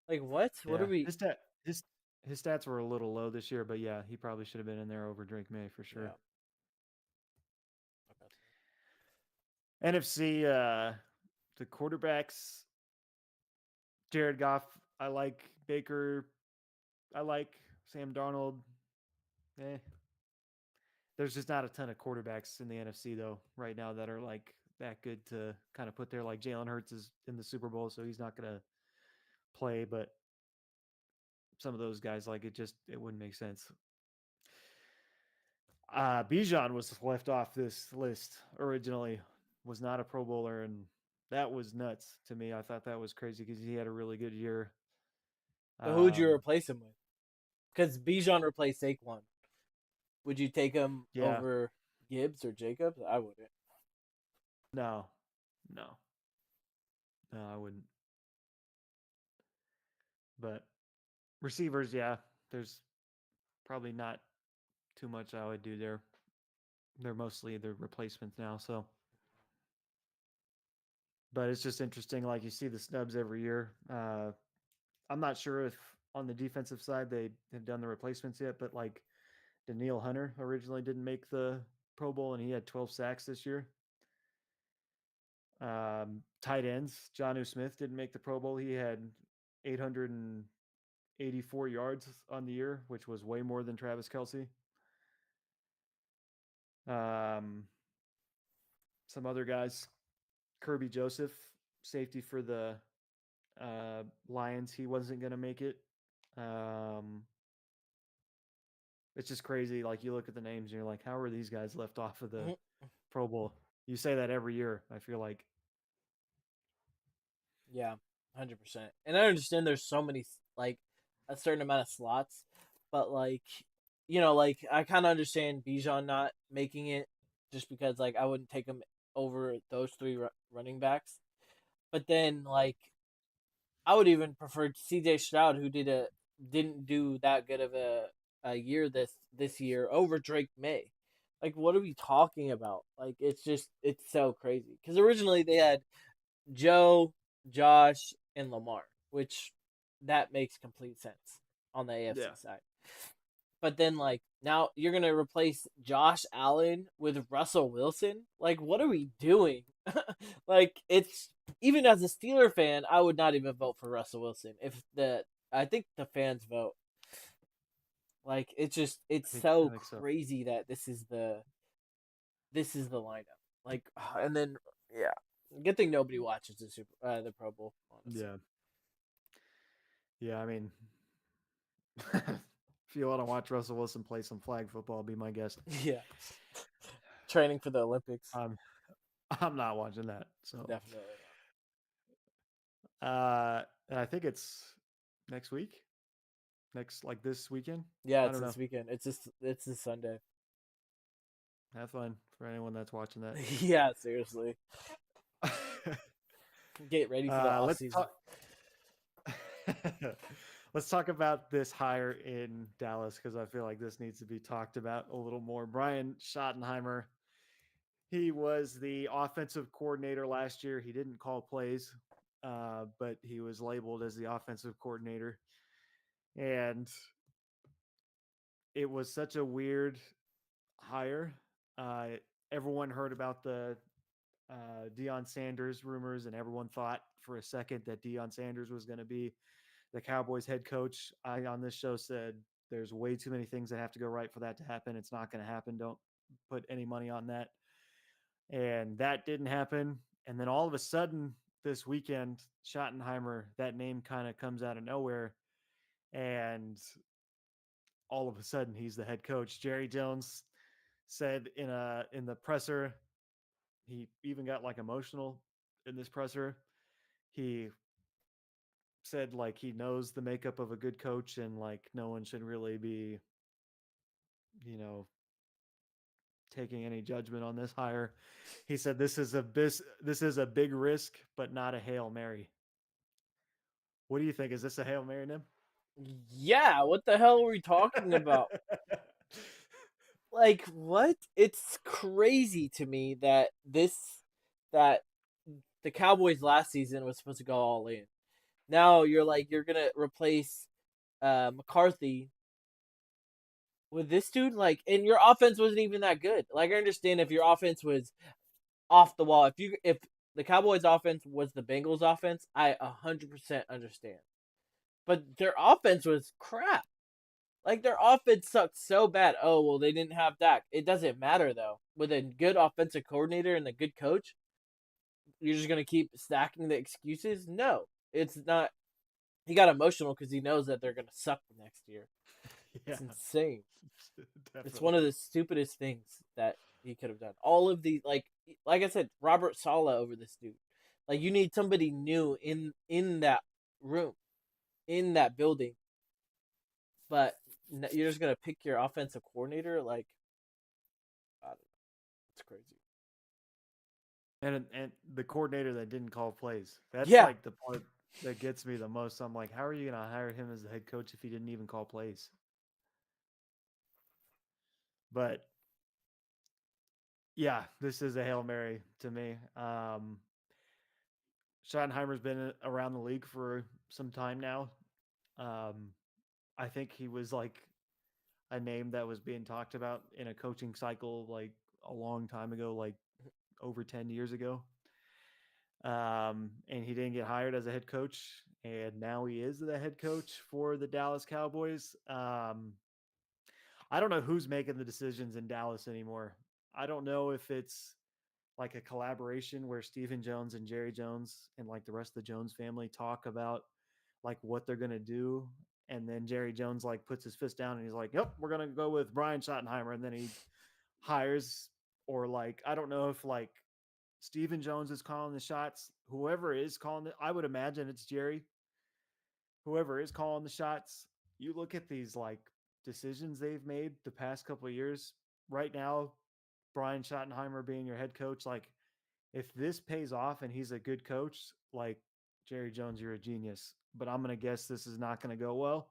[SPEAKER 2] Like what? What are
[SPEAKER 1] yeah,
[SPEAKER 2] we?
[SPEAKER 1] his stats were a little low this year, but yeah, he probably should have been in there over Drake May for sure.
[SPEAKER 2] Yeah. Okay.
[SPEAKER 1] NFC, the quarterbacks, Jared Goff. I like Baker. I like Sam Darnold. Eh. There's just not a ton of quarterbacks in the NFC though right now that are like that good to kind of put there. Like Jalen Hurts is in the Super Bowl, so he's not gonna play. But some of those guys, like it wouldn't make sense. Bijan was left off this list originally. Was not a Pro Bowler, and that was nuts to me. I thought that was crazy because he had a really good year.
[SPEAKER 2] So who would you
[SPEAKER 1] Um,
[SPEAKER 2] replace him with? Because Bijan replaced Saquon. Would you take him
[SPEAKER 1] yeah,
[SPEAKER 2] over Gibbs or Jacobs? I wouldn't.
[SPEAKER 1] no, no, no, I wouldn't. But receivers, yeah, there's probably not too much I would do there. They're mostly the replacements now, so. But it's just interesting. Like you see the snubs every year. I'm not sure if on the defensive side they have done the replacements yet, but like Daniil Hunter originally didn't make the Pro Bowl and he had 12 sacks this year. Tight ends, Jonnu Smith didn't make the Pro Bowl. He had 884 yards on the year, which was way more than Travis Kelce. Um, some other guys, Kirby Joseph, safety for the Lions, he wasn't going to make it. Um, it's just crazy. Like you look at the names and you're like, how are these guys left off of the
[SPEAKER 2] Mhm.
[SPEAKER 1] Pro Bowl? You say that every year. I feel like.
[SPEAKER 2] Yeah, 100%. And I understand there's so many like a certain amount of slots, but like like I kind of understand Bijan not making it just because like I wouldn't take him over those 3 running backs. But then like I would even prefer C.J. Stroud, who didn't do that good of a year this year, over Drake May. Like, what are we talking about? Like, it's so crazy because originally they had Joe, Josh, and Lamar, which that makes complete sense on the AFC
[SPEAKER 1] Yeah.
[SPEAKER 2] side. But then like now you're gonna replace Josh Allen with Russell Wilson. Like, what are we doing? Like, it's even as a Steeler fan, I would not even vote for Russell Wilson if the I think the fans vote. Like, it's
[SPEAKER 1] I
[SPEAKER 2] so
[SPEAKER 1] think so.
[SPEAKER 2] crazy that this is the lineup. Like, and then yeah, good thing nobody watches the Pro Bowl. Honestly,
[SPEAKER 1] Yeah. Yeah. I mean, if you want to watch Russell Wilson play some flag football, be my guest.
[SPEAKER 2] yeah, training for the Olympics,
[SPEAKER 1] Um, I'm not watching that. So,
[SPEAKER 2] definitely
[SPEAKER 1] and I think it's next week, next like this weekend.
[SPEAKER 2] Yeah,
[SPEAKER 1] I
[SPEAKER 2] it's
[SPEAKER 1] don't know.
[SPEAKER 2] this weekend. It's this Sunday.
[SPEAKER 1] Have fun for anyone that's watching that.
[SPEAKER 2] Yeah, seriously. Get ready for the off
[SPEAKER 1] Let's
[SPEAKER 2] season.
[SPEAKER 1] talk. Let's talk about this hire in Dallas because I feel like this needs to be talked about a little more. Brian Schottenheimer, he was the offensive coordinator last year. He didn't call plays, but he was labeled as the offensive coordinator. And it was such a weird hire. Uh, Everyone heard about the Deion Sanders rumors, and everyone thought for a second that Deion Sanders was going to be the Cowboys head coach. I on this show said there's way too many things that have to go right for that to happen. It's not going to happen. Don't put any money on that. And that didn't happen. And then all of a sudden, this weekend, Schottenheimer, that name kind of comes out of nowhere. And all of a sudden, he's the head coach. Jerry Jones said in the presser, he even got like emotional in this presser. He said like he knows the makeup of a good coach and like no one should really be, you know, taking any judgment on this hire. He said this is a big risk, but not a Hail Mary. What do you think? Is this a Hail Mary, Nim?
[SPEAKER 2] Yeah, what the hell are we talking about? Like, what? It's crazy to me that that the Cowboys last season was supposed to go all in. Now you're like you're gonna replace McCarthy with this dude, like, and your offense wasn't even that good. Like, I understand if your offense was off the wall. If the Cowboys' offense was the Bengals' offense, I 100% understand. But their offense was crap. Like, their offense sucked so bad. Oh, well, they didn't have Dak. It doesn't matter, though. With a good offensive coordinator and a good coach, you're just going to keep stacking the excuses? No. It's not. He got emotional because he knows that they're going to suck the next year.
[SPEAKER 1] Yeah,
[SPEAKER 2] It's insane.
[SPEAKER 1] definitely.
[SPEAKER 2] It's one of the stupidest things that he could have done. All of the, like I said, Robert Saleh over this dude. Like, you need somebody new in that room, in that building. But you're just gonna pick your offensive coordinator, like, I don't know. It's crazy.
[SPEAKER 1] And the coordinator that didn't call plays. That's
[SPEAKER 2] Yeah,
[SPEAKER 1] like the part that gets me the most. I'm like, how are you going to hire him as the head coach if he didn't even call plays? But yeah, this is a Hail Mary to me. Schottenheimer's been around the league for some time now. Um, I think he was like a name that was being talked about in a coaching cycle like a long time ago, like over 10 years ago. And he didn't get hired as a head coach, and now he is the head coach for the Dallas Cowboys. I don't know who's making the decisions in Dallas anymore. I don't know if it's like a collaboration where Stephen Jones and Jerry Jones and like the rest of the Jones family talk about like what they're gonna do, and then Jerry Jones like puts his fist down and he's like, "Yep, we're gonna go with Brian Schottenheimer," and then he hires, or like I don't know if like Stephen Jones is calling the shots. Whoever is calling it, I would imagine it's Jerry. Whoever is calling the shots, you look at these like decisions they've made the past couple of years. Right now, Brian Schottenheimer being your head coach, like if this pays off and he's a good coach, like Jerry Jones, you're a genius. But I'm gonna guess this is not gonna go well.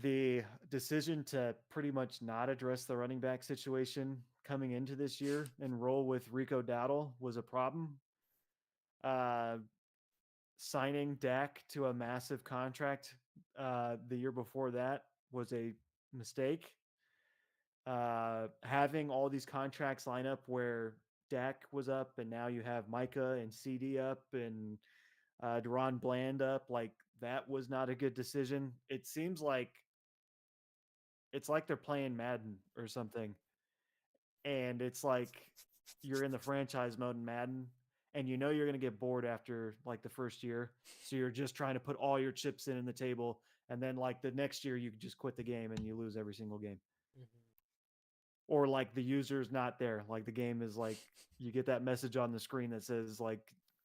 [SPEAKER 1] The decision to pretty much not address the running back situation coming into this year and roll with Rico Dowdle was a problem. Uh, Signing Dak to a massive contract the year before that was a mistake. Having all these contracts line up where Dak was up and now you have Micah and CD up and Deron Bland up, like that was not a good decision. It seems like it's like they're playing Madden or something. And it's like you're in the franchise mode in Madden and you know you're going to get bored after like the first year. So you're just trying to put all your chips in the table. And then like the next year, you just quit the game and you lose every single game.
[SPEAKER 2] mm-hmm.
[SPEAKER 1] Or like the user's not there. Like the game is like, you get that message on the screen that says like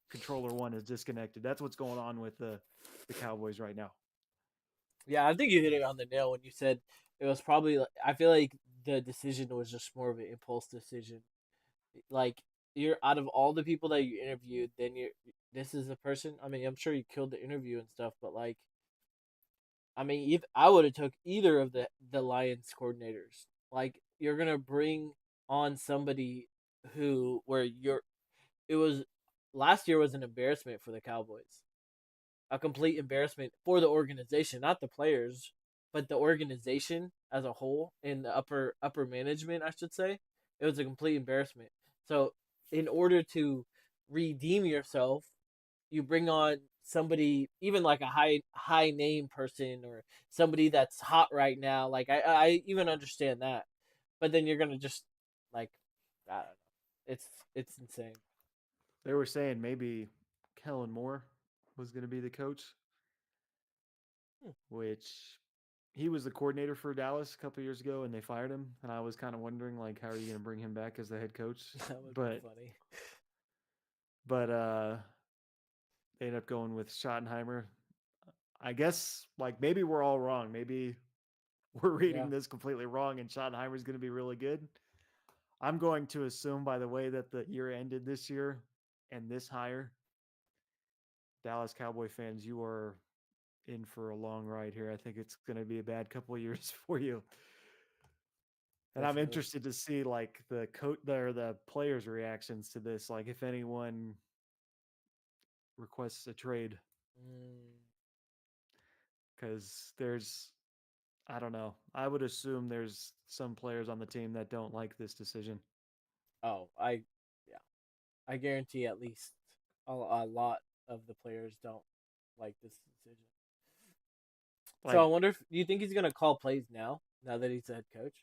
[SPEAKER 1] controller one is disconnected. That's what's going on with the Cowboys right now.
[SPEAKER 2] Yeah. I think you hit it on the nail when you said it was probably. I feel like the decision was just more of an impulse decision. Like, you're out of all the people that you interviewed, then you're this is the person. I mean, I'm sure you killed the interview and stuff, but like, I mean, if I would have took either of the Lions coordinators, like, you're gonna bring on somebody who where you're it was last year was an embarrassment for the Cowboys, a complete embarrassment for the organization, not the players, but the organization as a whole in the upper management, I should say. It was a complete embarrassment. So, in order to redeem yourself, you bring on somebody, even like a high name person or somebody that's hot right now. Like I even understand that, but then you're gonna just like I don't know. It's it's insane.
[SPEAKER 1] They were saying maybe Kellen Moore was going to be the coach,
[SPEAKER 2] Hmm,
[SPEAKER 1] which he was the coordinator for Dallas a couple years ago, and they fired him. And I was kind of wondering, like, how are you going to bring him back as the head coach?
[SPEAKER 2] that would be
[SPEAKER 1] But
[SPEAKER 2] funny.
[SPEAKER 1] but they ended up going with Schottenheimer. I guess like maybe we're all wrong. Maybe we're
[SPEAKER 2] Yeah.
[SPEAKER 1] reading this completely wrong, and Schottenheimer's going to be really good. I'm going to assume by the way that the year ended this year and this hire, Dallas Cowboy fans, you are in for a long ride here. I think it's going to be a bad couple of years for you. And I'm
[SPEAKER 2] Definitely.
[SPEAKER 1] interested to see like the the players' reactions to this. Like if anyone requests a trade,
[SPEAKER 2] Mm.
[SPEAKER 1] because there's I don't know. I would assume there's some players on the team that don't like this decision.
[SPEAKER 2] Oh, yeah, I guarantee at least a lot of the players don't like this decision. So I
[SPEAKER 1] Like
[SPEAKER 2] wonder if do you think he's gonna call plays now that he's the head coach?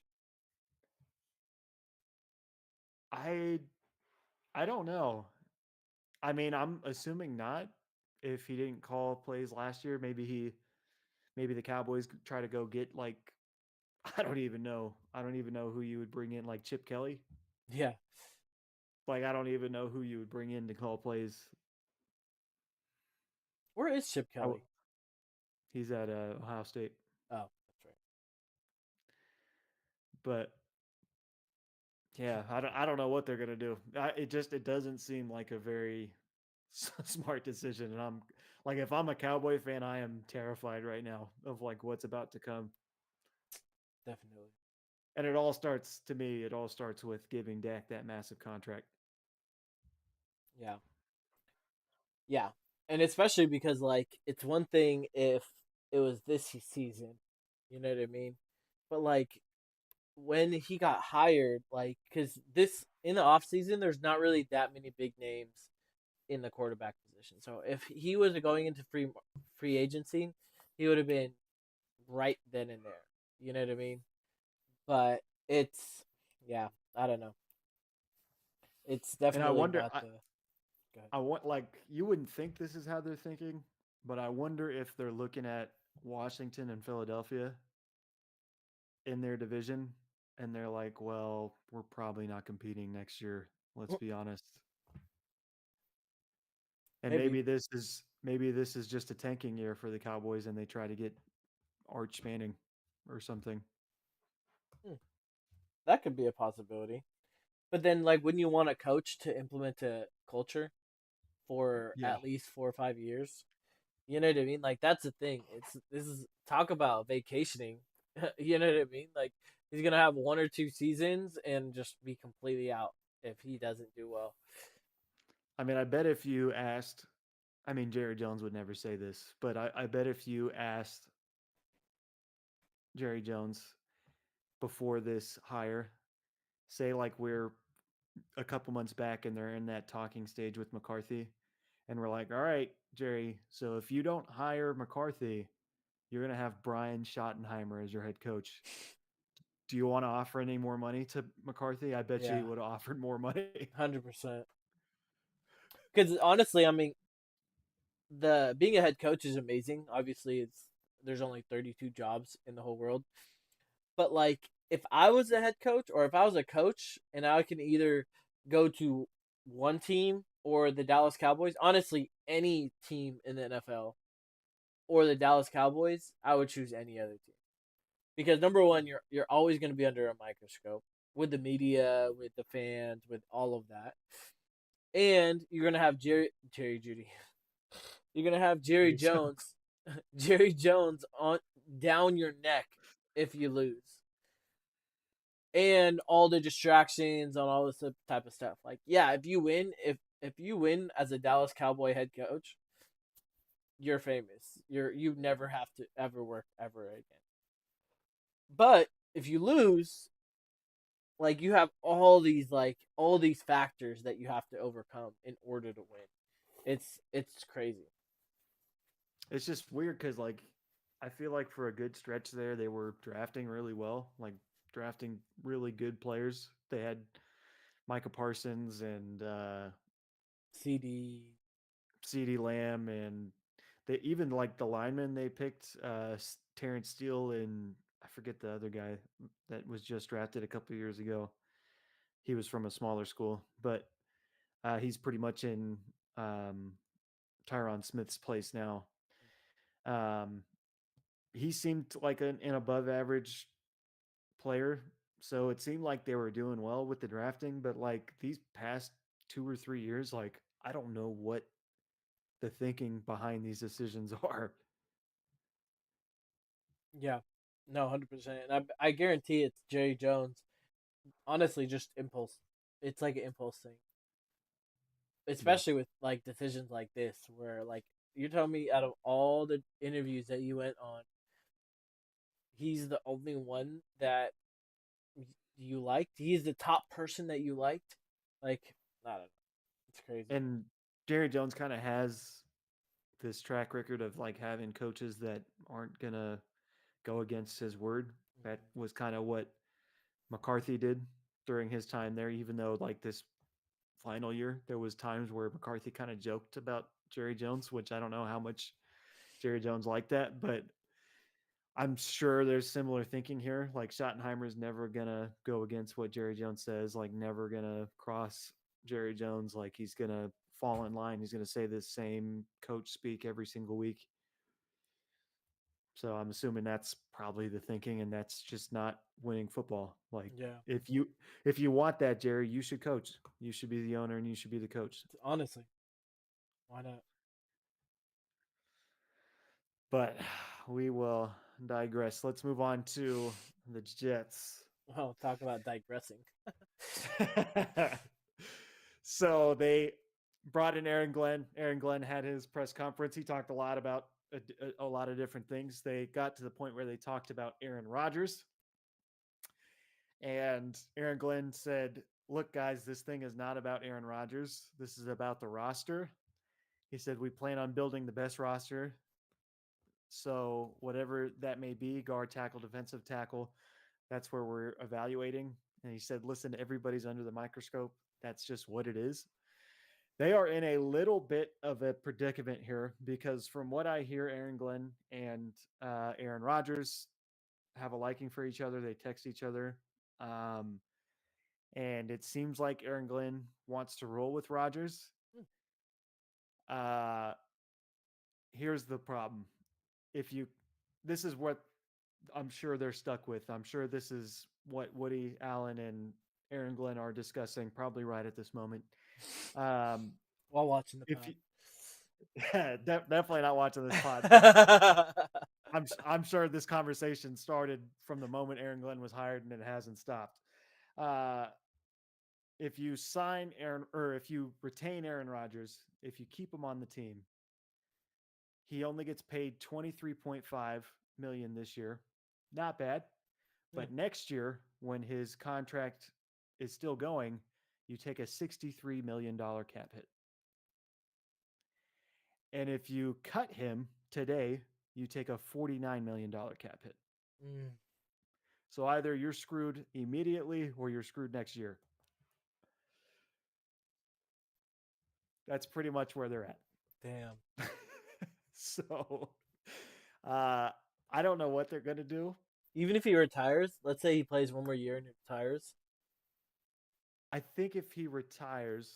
[SPEAKER 1] I I don't know. I mean, I'm assuming not. If he didn't call plays last year, maybe the Cowboys try to go get like I don't even know. I don't even know who you would bring in like Chip Kelly.
[SPEAKER 2] Yeah.
[SPEAKER 1] Like I don't even know who you would bring in to call plays.
[SPEAKER 2] Where is Chip
[SPEAKER 1] I w
[SPEAKER 2] Kelly?
[SPEAKER 1] He's at Ohio State,
[SPEAKER 2] Oh, that's right.
[SPEAKER 1] but yeah, I don't know what they're gonna do. It doesn't seem like a very smart decision, and I'm like if I'm a Cowboy fan, I am terrified right now of like what's about to come.
[SPEAKER 2] Definitely.
[SPEAKER 1] And it all starts to me. It all starts with giving Dak that massive contract.
[SPEAKER 2] Yeah. Yeah. And especially because like it's one thing if it was this season, you know what I mean? But like when he got hired, like cuz this in the off season there's not really that many big names in the quarterback position. So if he was going into free agency, he would have been right then and there. You know what I mean? But it's yeah, I don't know. It's
[SPEAKER 1] And I
[SPEAKER 2] definitely
[SPEAKER 1] wonder,
[SPEAKER 2] not the go ahead.
[SPEAKER 1] I want like you wouldn't think this is how they're thinking, but I wonder if they're looking at Washington and Philadelphia in their division, and they're like, well, we're probably not competing next year. Let's be honest. And
[SPEAKER 2] Maybe
[SPEAKER 1] maybe this is just a tanking year for the Cowboys, and they try to get Arch Manning or something.
[SPEAKER 2] hmm, that could be a possibility. But then like when you want a coach to implement a culture for
[SPEAKER 1] Yeah,
[SPEAKER 2] at least 4 or 5 years, you know what I mean? Like that's the thing. It's this is talk about vacationing. You know what I mean? Like he's gonna have 1 or 2 seasons and just be completely out if he doesn't do well.
[SPEAKER 1] I mean, I bet if you asked, I mean, Jerry Jones would never say this, but I bet if you asked Jerry Jones before this hire, say like we're a couple months back and they're in that talking stage with McCarthy, and we're like, all right, Jerry, so if you don't hire McCarthy, you're going to have Brian Schottenheimer as your head coach. Do you want to offer any more money to McCarthy? I bet you he
[SPEAKER 2] Yeah,
[SPEAKER 1] would have offered more money.
[SPEAKER 2] 100%. Because honestly, I mean, the being a head coach is amazing. Obviously, it's there's only 32 jobs in the whole world. But like if I was a head coach or if I was a coach and I can either go to one team or the Dallas Cowboys, honestly, any team in the NFL or the Dallas Cowboys, I would choose any other team. Because number one, you're always going to be under a microscope with the media, with the fans, with all of that. And you're going to have Jerry Judy. You're going to have Jerry
[SPEAKER 1] Jerry Jones.
[SPEAKER 2] Jones Jerry Jones on down your neck if you lose. And all the distractions on all this type of stuff. Like, yeah, if you win as a Dallas Cowboy head coach, you're famous. You never have to ever work ever again. But if you lose, like you have all these factors that you have to overcome in order to win. It's crazy.
[SPEAKER 1] It's just weird because like I feel like for a good stretch there they were drafting really well, like drafting really good players. They had Micah Parsons and
[SPEAKER 2] CD.
[SPEAKER 1] CeeDee Lamb, and they even like the linemen they picked, Terrence Steele and I forget the other guy that was just drafted a couple years ago. He was from a smaller school, but he's pretty much in um, Tyron Smith's place now. Um, he seemed like an above average player, so it seemed like they were doing well with the drafting. But like these past 2 or 3 years, like I don't know what the thinking behind these decisions are.
[SPEAKER 2] Yeah, no, 100%. And I guarantee it's Jerry Jones. Honestly, just impulse. It's like an impulse thing,
[SPEAKER 1] Yeah.
[SPEAKER 2] especially with like decisions like this, where like you're telling me out of all the interviews that you went on, he's the only one that you liked. He's the top person that you liked. Like, I don't know. It's crazy.
[SPEAKER 1] And Jerry Jones kind of has this track record of like having coaches that aren't gonna go against his word. That
[SPEAKER 2] Mhm.
[SPEAKER 1] was kind of what McCarthy did during his time there. Even though like this final year, there was times where McCarthy kind of joked about Jerry Jones, which I don't know how much Jerry Jones liked that, but I'm sure there's similar thinking here. Like Schottenheimer's never gonna go against what Jerry Jones says. Like never gonna cross Jerry Jones. Like he's gonna fall in line. He's gonna say the same coach speak every single week. So I'm assuming that's probably the thinking, and that's just not winning football. Like
[SPEAKER 2] Yeah,
[SPEAKER 1] if you want that, Jerry, you should coach. You should be the owner, and you should be the coach.
[SPEAKER 2] honestly, why not?
[SPEAKER 1] But we will digress. Let's move on to the Jets.
[SPEAKER 2] Well, talk about digressing.
[SPEAKER 1] So they brought in Aaron Glenn. Aaron Glenn had his press conference. He talked a lot about a lot of different things. They got to the point where they talked about Aaron Rodgers. And Aaron Glenn said, "Look, guys, this thing is not about Aaron Rodgers. This is about the roster." He said, "We plan on building the best roster. So, whatever that may be, guard, tackle, defensive tackle, that's where we're evaluating." And he said, "Listen, everybody's under the microscope. That's just what it is." They are in a little bit of a predicament here because, from what I hear, Aaron Glenn and Aaron Rodgers have a liking for each other. They text each other. Um, and it seems like Aaron Glenn wants to roll with Rodgers.
[SPEAKER 2] Hmm.
[SPEAKER 1] Uh, Here's the problem. If you, this is what I'm sure they're stuck with. I'm sure this is what Woody Allen and Aaron Glenn are discussing probably right at this moment. Um,
[SPEAKER 2] While watching the
[SPEAKER 1] if you,
[SPEAKER 2] pod.
[SPEAKER 1] definitely not watching this pod, but I'm sure this conversation started from the moment Aaron Glenn was hired and it hasn't stopped. Uh, if you sign Aaron or if you retain Aaron Rodgers, if you keep him on the team, he only gets paid 23.5 million this year. Not bad.
[SPEAKER 2] Yeah.
[SPEAKER 1] But next year, when his contract is still going, you take a $63 million cap hit. And if you cut him today, you take a $49 million cap hit.
[SPEAKER 2] Mm,
[SPEAKER 1] So either you're screwed immediately or you're screwed next year. That's pretty much where they're
[SPEAKER 2] damn.
[SPEAKER 1] at. So uh, I don't know what they're going to do.
[SPEAKER 2] Even if he retires, let's say he plays one more year and he retires.
[SPEAKER 1] I think if he retires,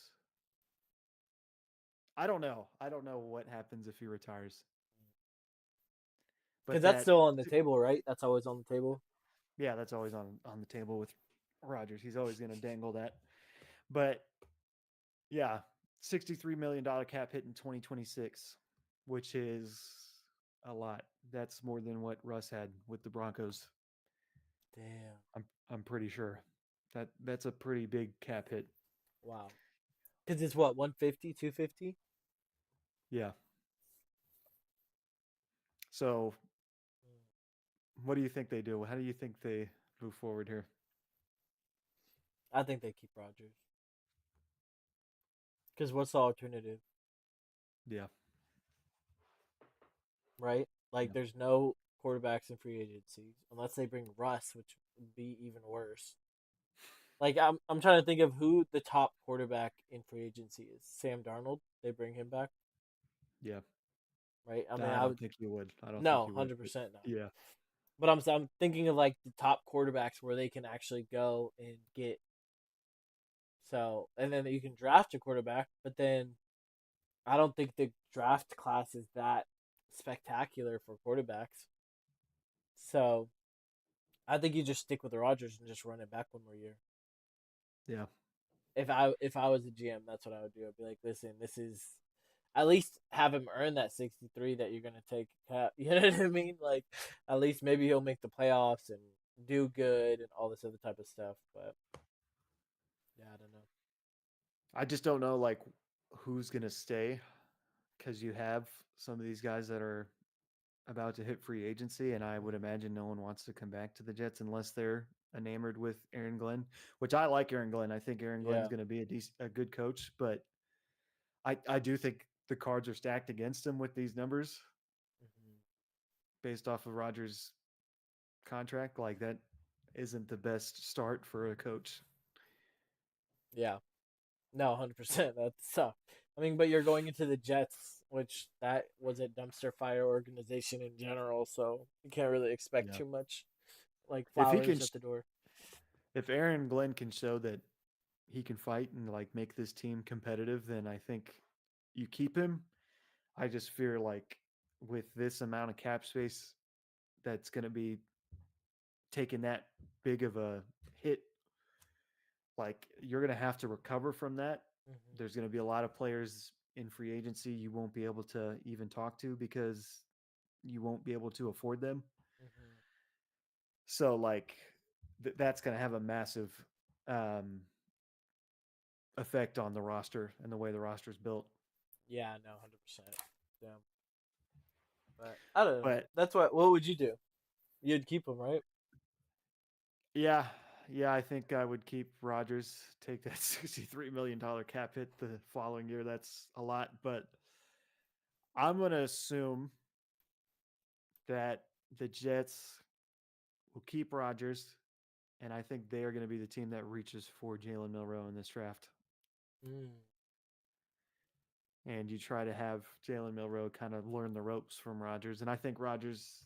[SPEAKER 1] I don't know. I don't know what happens if he retires.
[SPEAKER 2] Because
[SPEAKER 1] But
[SPEAKER 2] that's still on the table, right? That's always on the table.
[SPEAKER 1] yeah, that's always on the table with Rodgers. He's always going to dangle that. But yeah, $63 million cap hit in 2026, which is a lot. That's more than what Russ had with the Broncos.
[SPEAKER 2] Damn.
[SPEAKER 1] I'm pretty sure that's a pretty big cap hit.
[SPEAKER 2] Wow. Because it's what, 150, 250?
[SPEAKER 1] Yeah. So what do you think they do? How do you think they move forward here?
[SPEAKER 2] I think they keep Rodgers. Because what's the alternative?
[SPEAKER 1] Yeah.
[SPEAKER 2] right? Like
[SPEAKER 1] Yeah.
[SPEAKER 2] there's no quarterbacks in free agency unless they bring Russ, which would be even worse. Like I'm trying to think of who the top quarterback in free agency is. Sam Darnold. They bring him back,
[SPEAKER 1] Yeah.
[SPEAKER 2] right? I
[SPEAKER 1] No,
[SPEAKER 2] mean,
[SPEAKER 1] I
[SPEAKER 2] I
[SPEAKER 1] don't
[SPEAKER 2] would
[SPEAKER 1] think you would. I don't think
[SPEAKER 2] no,
[SPEAKER 1] you would. But
[SPEAKER 2] 100% no.
[SPEAKER 1] yeah.
[SPEAKER 2] But I'm thinking of like the top quarterbacks where they can actually go and get so, and then you can draft a quarterback, but then I don't think the draft class is that spectacular for quarterbacks. So I think you just stick with the Rodgers and just run it back one more year.
[SPEAKER 1] Yeah.
[SPEAKER 2] If I was a GM, that's what I would do. I'd be like, listen, this is at least have him earn that 63 that you're gonna take cap. You know what I mean? Like at least maybe he'll make the playoffs and do good and all this other type of stuff. But yeah, I don't know.
[SPEAKER 1] I just don't know like who's gonna stay because you have some of these guys that are about to hit free agency, and I would
[SPEAKER 2] Mhm.
[SPEAKER 1] imagine no one wants to come back to the Jets unless they're enamored with Aaron Glenn, which I like Aaron Glenn. I think Aaron Glenn's
[SPEAKER 2] Yeah.
[SPEAKER 1] going to be a good coach, but I do think the cards are stacked against him with these numbers
[SPEAKER 2] Hmm.
[SPEAKER 1] based off of Rodgers' contract. Like that isn't the best start for a coach.
[SPEAKER 2] Yeah. No, 100%. That's tough. I mean, but you're going into the Jets, which that was a dumpster fire organization in general, so you can't really expect
[SPEAKER 1] Yeah.
[SPEAKER 2] too much. Like
[SPEAKER 1] If he
[SPEAKER 2] flowers
[SPEAKER 1] can,
[SPEAKER 2] at the door.
[SPEAKER 1] if Aaron Glenn can show that he can fight and like make this team competitive, then I think you keep him. I just fear like with this amount of cap space that's going to be taking that big of a hit, like you're going to have to recover from that.
[SPEAKER 2] Hmm.
[SPEAKER 1] There's going to be a lot of players in free agency you won't be able to even talk to because you won't be able to afford them.
[SPEAKER 2] Hmm.
[SPEAKER 1] So like that's going to have a massive um, effect on the roster and the way the roster is built.
[SPEAKER 2] Yeah, no, 100%. Yeah, but I don't know.
[SPEAKER 1] But
[SPEAKER 2] That's what would you do? You'd keep him, right?
[SPEAKER 1] yeah, yeah, I think I would keep Rodgers, take that $63 million cap hit the following year. That's a lot, but I'm going to assume that the Jets will keep Rodgers, and I think they are going to be the team that reaches for Jalen Milroe in this draft.
[SPEAKER 2] Mm.
[SPEAKER 1] And you try to have Jalen Milroe kind of learn the ropes from Rodgers, and I think Rodgers,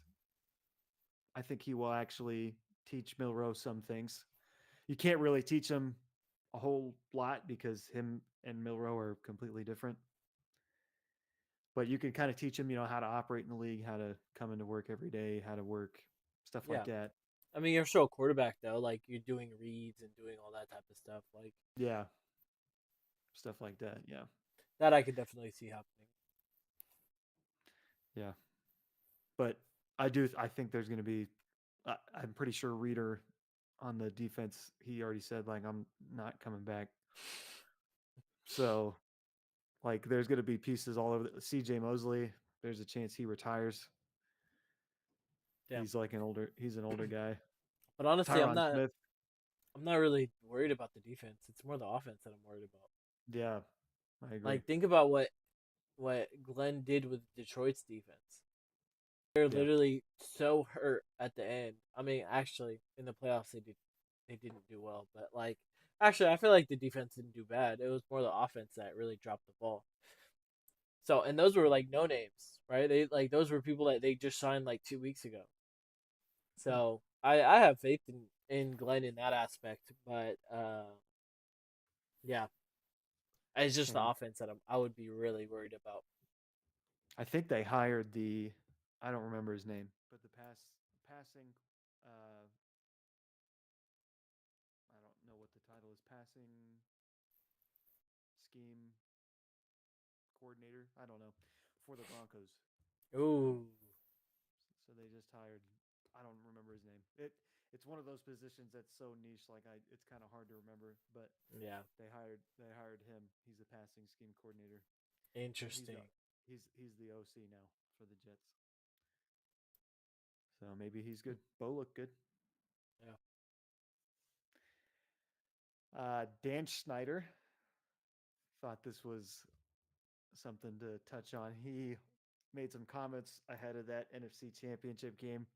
[SPEAKER 1] I think he will actually teach Milroe some things. You can't really teach him a whole lot because him and Milroe are completely different. But you can kind of teach him, how to operate in the league, how to come into work every day, how to work, stuff like
[SPEAKER 2] Yeah.
[SPEAKER 1] that.
[SPEAKER 2] I mean, you're still a quarterback though. Like you're doing reads and doing all that type of stuff. Like
[SPEAKER 1] Yeah, stuff like that. Yeah,
[SPEAKER 2] that, I could definitely see happening.
[SPEAKER 1] yeah. But I do. I think there's going to be. I'm pretty sure Reader on the defense. He already said like I'm not coming back. So like there's going to be pieces all over. C.J. Mosley. There's a chance he retires.
[SPEAKER 2] Yeah.
[SPEAKER 1] He's an older guy.
[SPEAKER 2] But honestly, I'm
[SPEAKER 1] Tyron
[SPEAKER 2] not.
[SPEAKER 1] Smith.
[SPEAKER 2] I'm not really worried about the defense. It's more the offense that I'm worried about.
[SPEAKER 1] Yeah, I agree.
[SPEAKER 2] Like think about what Glenn did with Detroit's defense. They're
[SPEAKER 1] Yeah,
[SPEAKER 2] literally so hurt at the end. I mean, actually, in the playoffs they didn't do well, but like actually, I feel like the defense didn't do bad. It was more the offense that really dropped the ball. So, and those were like no names, right? They like those were people that they just signed like 2 weeks ago. So I have faith in Glenn in that aspect, but yeah, it's just the
[SPEAKER 1] and
[SPEAKER 2] offense that I would be really worried about.
[SPEAKER 1] I think they hired the. I don't remember his name, but the passing. Uh, I don't know what the title is. Passing scheme coordinator. I don't know for the Broncos.
[SPEAKER 2] Ooh,
[SPEAKER 1] So they just hired. I don't remember his name. It's one of those positions that's so niche. Like it's kind of hard to remember. But
[SPEAKER 2] yeah,
[SPEAKER 1] they hired him. He's a passing scheme coordinator. So
[SPEAKER 2] interesting.
[SPEAKER 1] he's the OC now for the Jets. So maybe he's good. Bo looked good.
[SPEAKER 2] Yeah.
[SPEAKER 1] Dan Schneider thought this was something to touch on. He made some comments ahead of that NFC Championship game.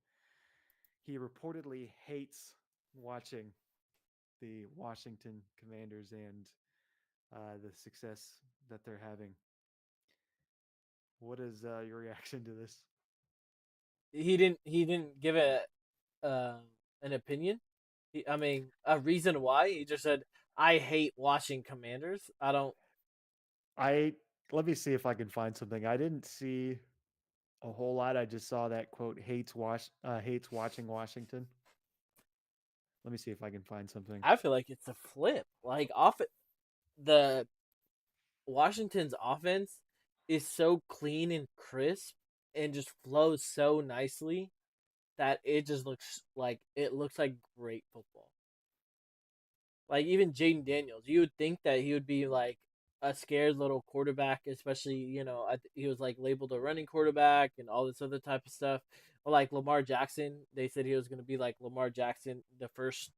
[SPEAKER 1] He reportedly hates watching the Washington Commanders and the success that they're having. What is your reaction to this?
[SPEAKER 2] He didn't give uh, an opinion. I mean, a reason why. He just said, "I hate watching Commanders." I don't.
[SPEAKER 1] I Let me see if I can find something. I didn't see a whole lot. I just saw that quote hates watching Washington. Let me see if I can find something.
[SPEAKER 2] I feel like it's a flip. Like off the Washington's offense is so clean and crisp and just flows so nicely that it looks like great football. Like even Jaden Daniels, you would think that he would be like a scared little quarterback, especially he was like labeled a running quarterback and all this other type of stuff. Or like Lamar Jackson, they said he was going to be like Lamar Jackson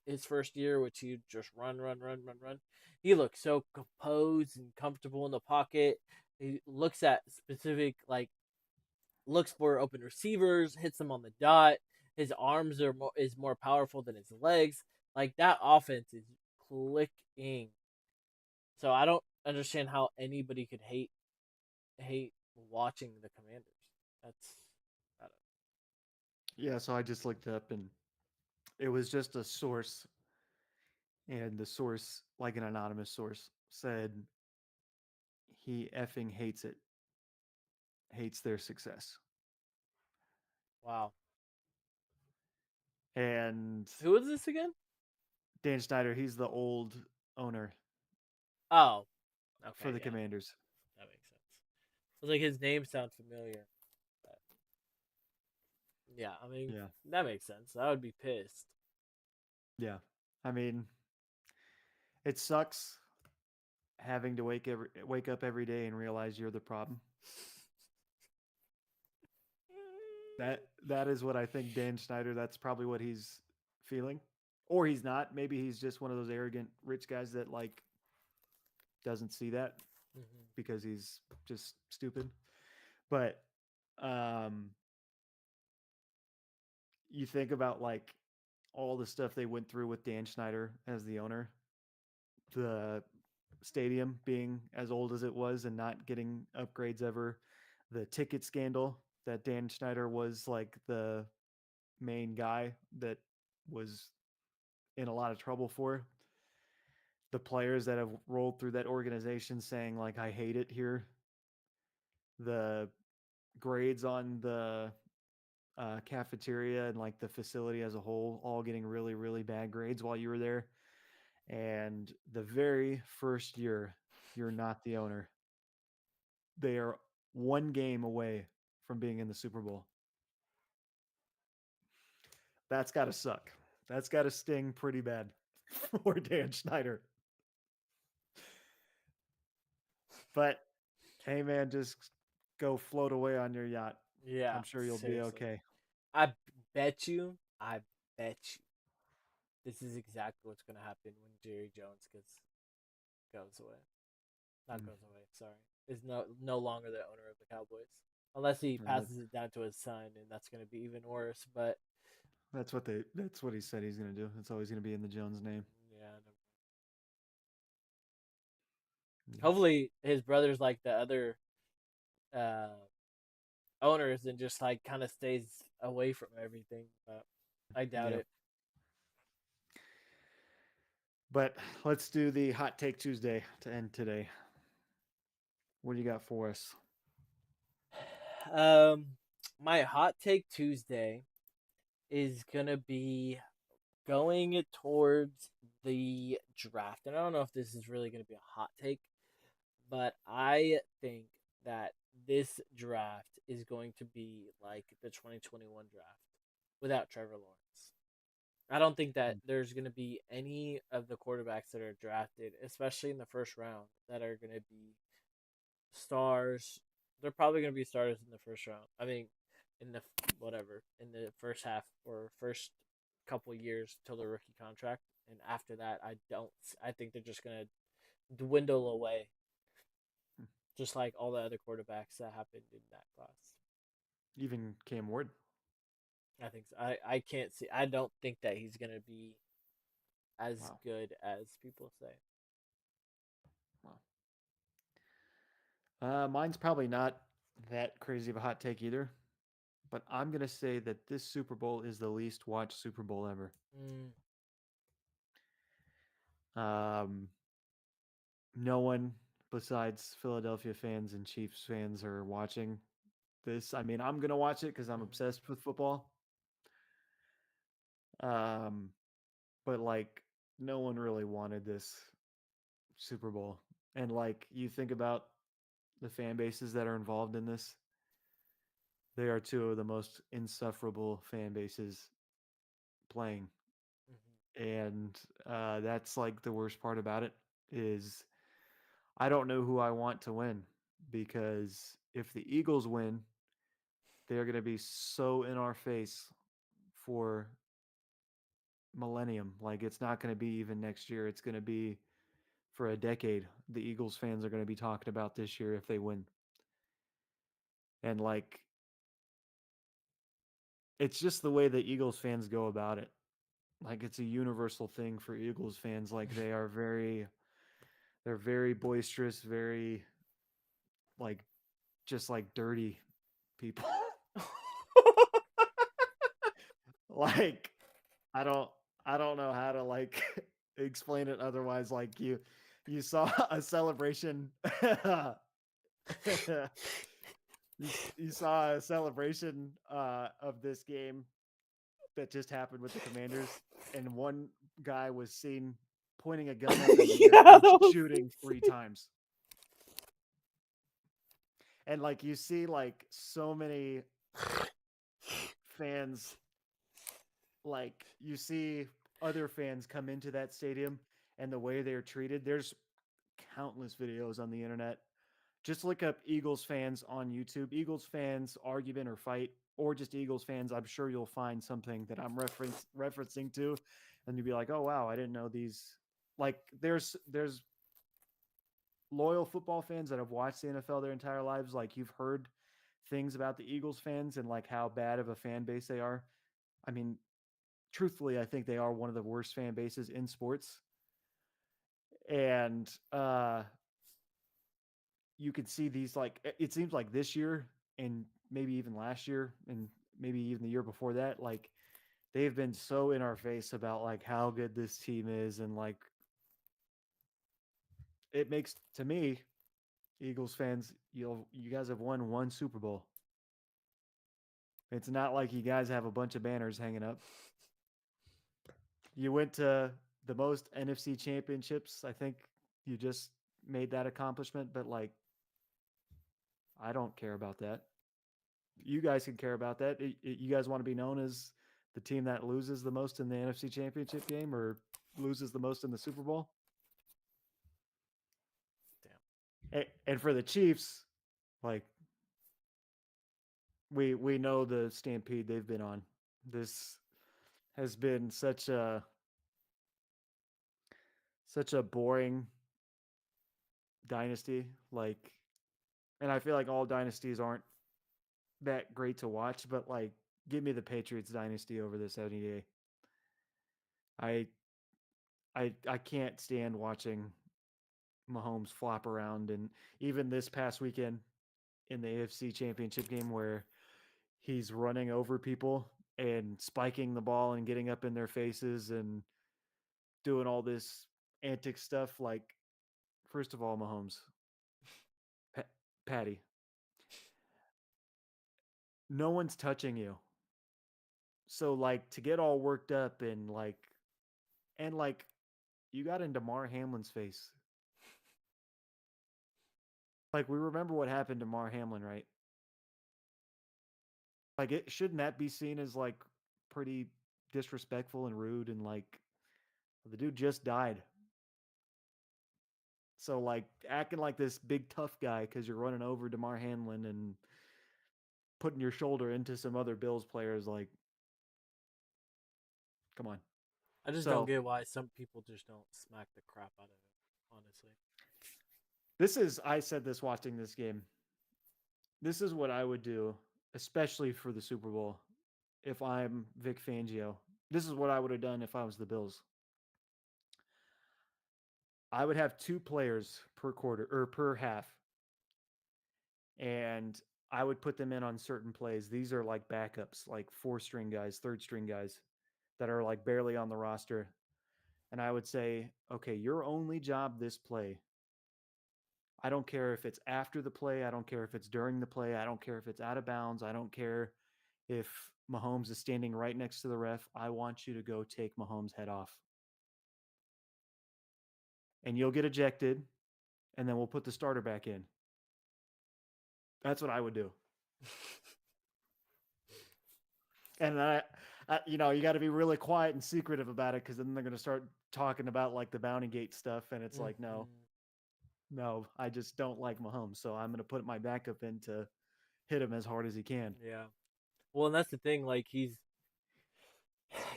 [SPEAKER 2] his first year, which he just run, run, run, run, run. He looks so composed and comfortable in the pocket. He looks at specific looks for open receivers, hits them on the dot. His arms is more powerful than his legs. Like that offense is clicking. So I don't understand how anybody could hate watching the Commanders. That's I
[SPEAKER 1] Yeah, so I just looked up and it was just a source, and the source, like an anonymous source, said he effing hates it, hates their success.
[SPEAKER 2] wow.
[SPEAKER 1] And
[SPEAKER 2] Who is this again?
[SPEAKER 1] Dan Snyder, he's the old owner
[SPEAKER 2] Oh,
[SPEAKER 1] for
[SPEAKER 2] okay,
[SPEAKER 1] the
[SPEAKER 2] yeah,
[SPEAKER 1] Commanders.
[SPEAKER 2] that makes sense. I was like his name sounds familiar, but yeah, I mean
[SPEAKER 1] Yeah.
[SPEAKER 2] that makes sense. I would be pissed.
[SPEAKER 1] Yeah. I mean, it sucks having to wake up every day and realize you're the problem. That is what I think Dan Snyder, that's probably what he's feeling. Or he's not. Maybe he's just one of those arrogant rich guys that like doesn't see that
[SPEAKER 2] Mm-hmm.
[SPEAKER 1] because he's just stupid. But um you think about like all the stuff they went through with Dan Schneider as the owner, the stadium being as old as it was and not getting upgrades ever, the ticket scandal that Dan Schneider was like the main guy that was in a lot of trouble for, the players that have rolled through that organization saying like I hate it here, the grades on the cafeteria and like the facility as a whole all getting really really bad grades while you were there, and the very first year you're not the owner, they are one game away from being in the Super Bowl. That's got to suck. That's got to sting pretty bad for Dan Schneider. But hey, man, just go float away on your yacht.
[SPEAKER 2] Yeah,
[SPEAKER 1] I'm sure you'll be
[SPEAKER 2] seriously.
[SPEAKER 1] okay.
[SPEAKER 2] I I bet you, this is exactly what's gonna happen when Jerry Jones goes away. Not
[SPEAKER 1] Mm.
[SPEAKER 2] goes away. Sorry, is no longer the owner of the Cowboys, unless he
[SPEAKER 1] Uh,
[SPEAKER 2] passes it down to his son, and that's gonna be even worse. But
[SPEAKER 1] that's what he said he's gonna do. It's always gonna be in the Jones name.
[SPEAKER 2] yeah,
[SPEAKER 1] Yeah.
[SPEAKER 2] hopefully his brother's like the other uh, owners and just like kind of stays away from everything. But I doubt
[SPEAKER 1] Yeah.
[SPEAKER 2] it.
[SPEAKER 1] But let's do the hot take Tuesday to end today. What do you got for us?
[SPEAKER 2] Um, my hot take Tuesday is gonna be going towards the draft. And I don't know if this is really going to be a hot take, but I think that this draft is going to be like the 2021 draft without Trevor Lawrence. I don't think that there's going to be any of the quarterbacks that are drafted, especially in the first round, that are going to be stars. They're probably going to be starters in the first round. I mean, in the in the first half or first couple years till the rookie contract, and after that, I don't. I think they're just going to dwindle away, just like all the other quarterbacks that happened in that class.
[SPEAKER 1] Even Cam Ward.
[SPEAKER 2] I think so. I can't see. I don't think that he's gonna be as
[SPEAKER 1] Wow.
[SPEAKER 2] good as people say.
[SPEAKER 1] Wow. Mine's probably not that crazy of a hot take either, but I'm gonna say that this Super Bowl is the least watched Super Bowl ever.
[SPEAKER 2] Mm.
[SPEAKER 1] Um, no one besides Philadelphia fans and Chiefs fans are watching this. I mean, I'm gonna watch it because I'm
[SPEAKER 2] Mm-hmm.
[SPEAKER 1] obsessed with football. Um, but like, no one really wanted this Super Bowl, and like, you think about the fan bases that are involved in this, they are two of the most insufferable fan bases playing,
[SPEAKER 2] Mm-hmm.
[SPEAKER 1] and that's like the worst part about it is I don't know who I want to win because if the Eagles win, they're going to be so in our face for millennium. Like it's not going to be even next year. It's going to be for a decade. The Eagles fans are going to be talking about this year if they win. And like it's just the way the Eagles fans go about it. Like it's a universal thing for Eagles fans. Like they're very boisterous, very like just like dirty people. Like I don't I don't know how to like explain it otherwise. Like you saw a celebration. You saw a celebration of this game that just happened with the Commanders, and one guy was seen pointing a gun up in the air
[SPEAKER 2] Yeah,
[SPEAKER 1] and
[SPEAKER 2] that was
[SPEAKER 1] shooting three
[SPEAKER 2] insane.
[SPEAKER 1] times. And like you see like so many fans, like you see other fans come into that stadium and the way they're treated. There's countless videos on the internet. Just look up Eagles fans on YouTube. Eagles fans argument or fight, or just Eagles fans. I'm sure you'll find something that I'm referencing to, and you'll be like, "Oh wow, I didn't know these." Like there's loyal football fans that have watched the NFL their entire lives. Like you've heard things about the Eagles fans and like how bad of a fan base they are. I mean, truthfully, I think they are one of the worst fan bases in sports. And you could see these like it seems like this year and maybe even last year and maybe even the year before that, like they've been so in our face about like how good this team is and like it makes to me Eagles fans, you guys have won one Super Bowl. It's not like you guys have a bunch of banners hanging up. You went to the most NFC championships. I think you just made that accomplishment, but like I don't care about that. You guys can care about that. You guys want to be known as the team that loses the most in the NFC championship game or loses the most in the Super Bowl? And for the Chiefs, like we know the stampede they've been on. This has been such a boring dynasty. Like, and I feel like all dynasties aren't that great to watch, but like, give me the Patriots dynasty over this any day. I I can't stand watching Mahomes flop around, and even this past weekend in the AFC Championship game where he's running over people and spiking the ball and getting up in their faces and doing all this antic stuff. Like, first of all, Mahomes, Pa- Patty, no one's touching you. So like to get all worked up and like you got into Mar Hamlin's face. Like we remember what happened to Mar Hamlin, right? Like it shouldn't that be seen as like pretty disrespectful and rude and like the dude just died. So like acting like this big tough guy because you're running over Damar Hamlin and putting your shoulder into some other Bills players, like, come on.
[SPEAKER 2] I just don't
[SPEAKER 1] So
[SPEAKER 2] get why some people just don't smack the crap out of it. Honestly.
[SPEAKER 1] I said this watching this game. This is what I would do especially for the Super Bowl, if I'm Vic Fangio, this is what I would have done if I was the Bills. I would have 2 players per quarter or per half, and I would put them in on certain plays. These are like backups, like 4 string guys, 3rd string guys that are like barely on the roster. And I would say, okay, your only job this play, I don't care if it's after the play. I don't care if it's during the play. I don't care if it's out of bounds. I don't care if Mahomes is standing right next to the ref. I want you to go take Mahomes' head off. And you'll get ejected, and then we'll put the starter back in. That's what I would do. And you know, you got to be really quiet and secretive about it because then they're going to start talking about like the Bounty Gate stuff. And it's like, no, no, I just don't like Mahomes. So I'm going to put my backup in to hit him as hard as he can.
[SPEAKER 2] Yeah. Well, and that's the thing. Like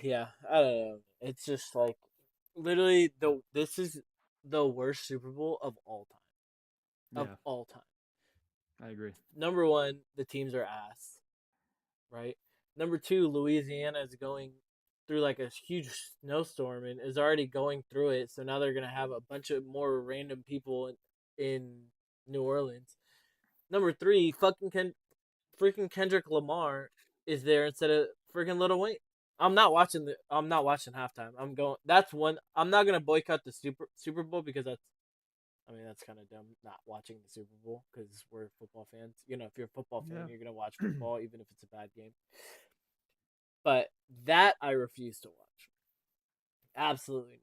[SPEAKER 2] yeah, I don't know. It's just like literally this is the worst Super Bowl of all time. Of
[SPEAKER 1] Yeah,
[SPEAKER 2] all time.
[SPEAKER 1] I agree.
[SPEAKER 2] Number one, the teams are ass, right? Number two, Louisiana is going through like a huge snowstorm and is already going through it. So now they're gonna have a bunch of more random people in New Orleans. Number three, freaking Kendrick Lamar is there instead of freaking Little Wayne. I'm not watching halftime. I'm going. That's one. I'm not gonna boycott the Super Bowl because that's kind of dumb not watching the Super Bowl because we're football fans. You know, if you're a football fan,
[SPEAKER 1] Yeah.
[SPEAKER 2] you're gonna watch football even if it's a bad game. But that I refuse to watch. Absolutely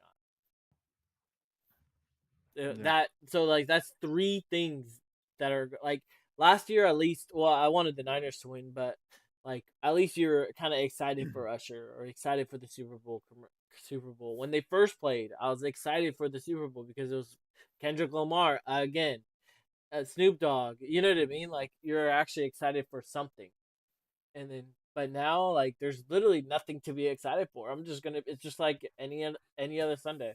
[SPEAKER 2] not.
[SPEAKER 1] Yeah.
[SPEAKER 2] That so like that's 3 things that are like last year at least. Well, I wanted the Niners to win, but like at least you're kind of excited for Usher or excited for the Super Bowl. Super Bowl when they first played, I was excited for the Super Bowl because it was Kendrick Lamar again, Snoop Dogg. You know what I mean? Like you're actually excited for something, and then but now like there's literally nothing to be excited for. I'm just gonna. It's just like any other Sunday.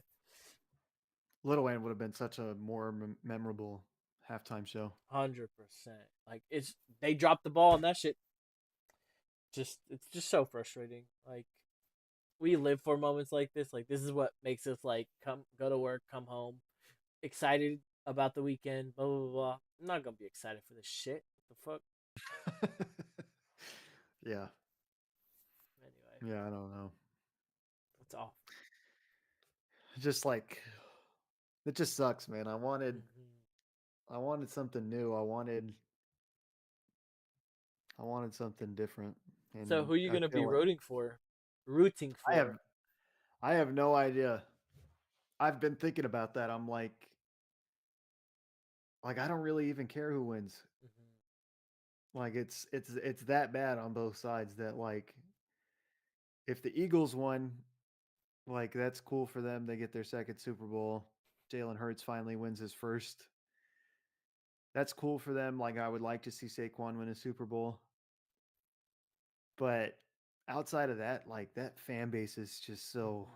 [SPEAKER 1] Little Wayne would have been such a more memorable halftime show.
[SPEAKER 2] 100%. Like it's they dropped the ball and that shit. It's just so frustrating. Like we live for moments like this. Like this is what makes us like come go to work, come home, excited about the weekend. Blah blah blah. I'm not gonna be excited for this shit. What the fuck?
[SPEAKER 1] Yeah.
[SPEAKER 2] Anyway,
[SPEAKER 1] Yeah, I don't know.
[SPEAKER 2] it's off.
[SPEAKER 1] Just like it just sucks, man. I wanted something new. I wanted something different.
[SPEAKER 2] So
[SPEAKER 1] And
[SPEAKER 2] who are you
[SPEAKER 1] I
[SPEAKER 2] gonna be
[SPEAKER 1] feel like
[SPEAKER 2] rooting for? Rooting
[SPEAKER 1] I have
[SPEAKER 2] for?
[SPEAKER 1] I have no idea. I've been thinking about that. I'm like I don't really even care who wins.
[SPEAKER 2] Mm-hmm.
[SPEAKER 1] Like it's that bad on both sides that like if the Eagles won, like that's cool for them. They get their second Super Bowl. Jalen Hurts finally wins his first. That's cool for them. Like I would like to see Saquon win a Super Bowl. But outside of that, like that fan base is just so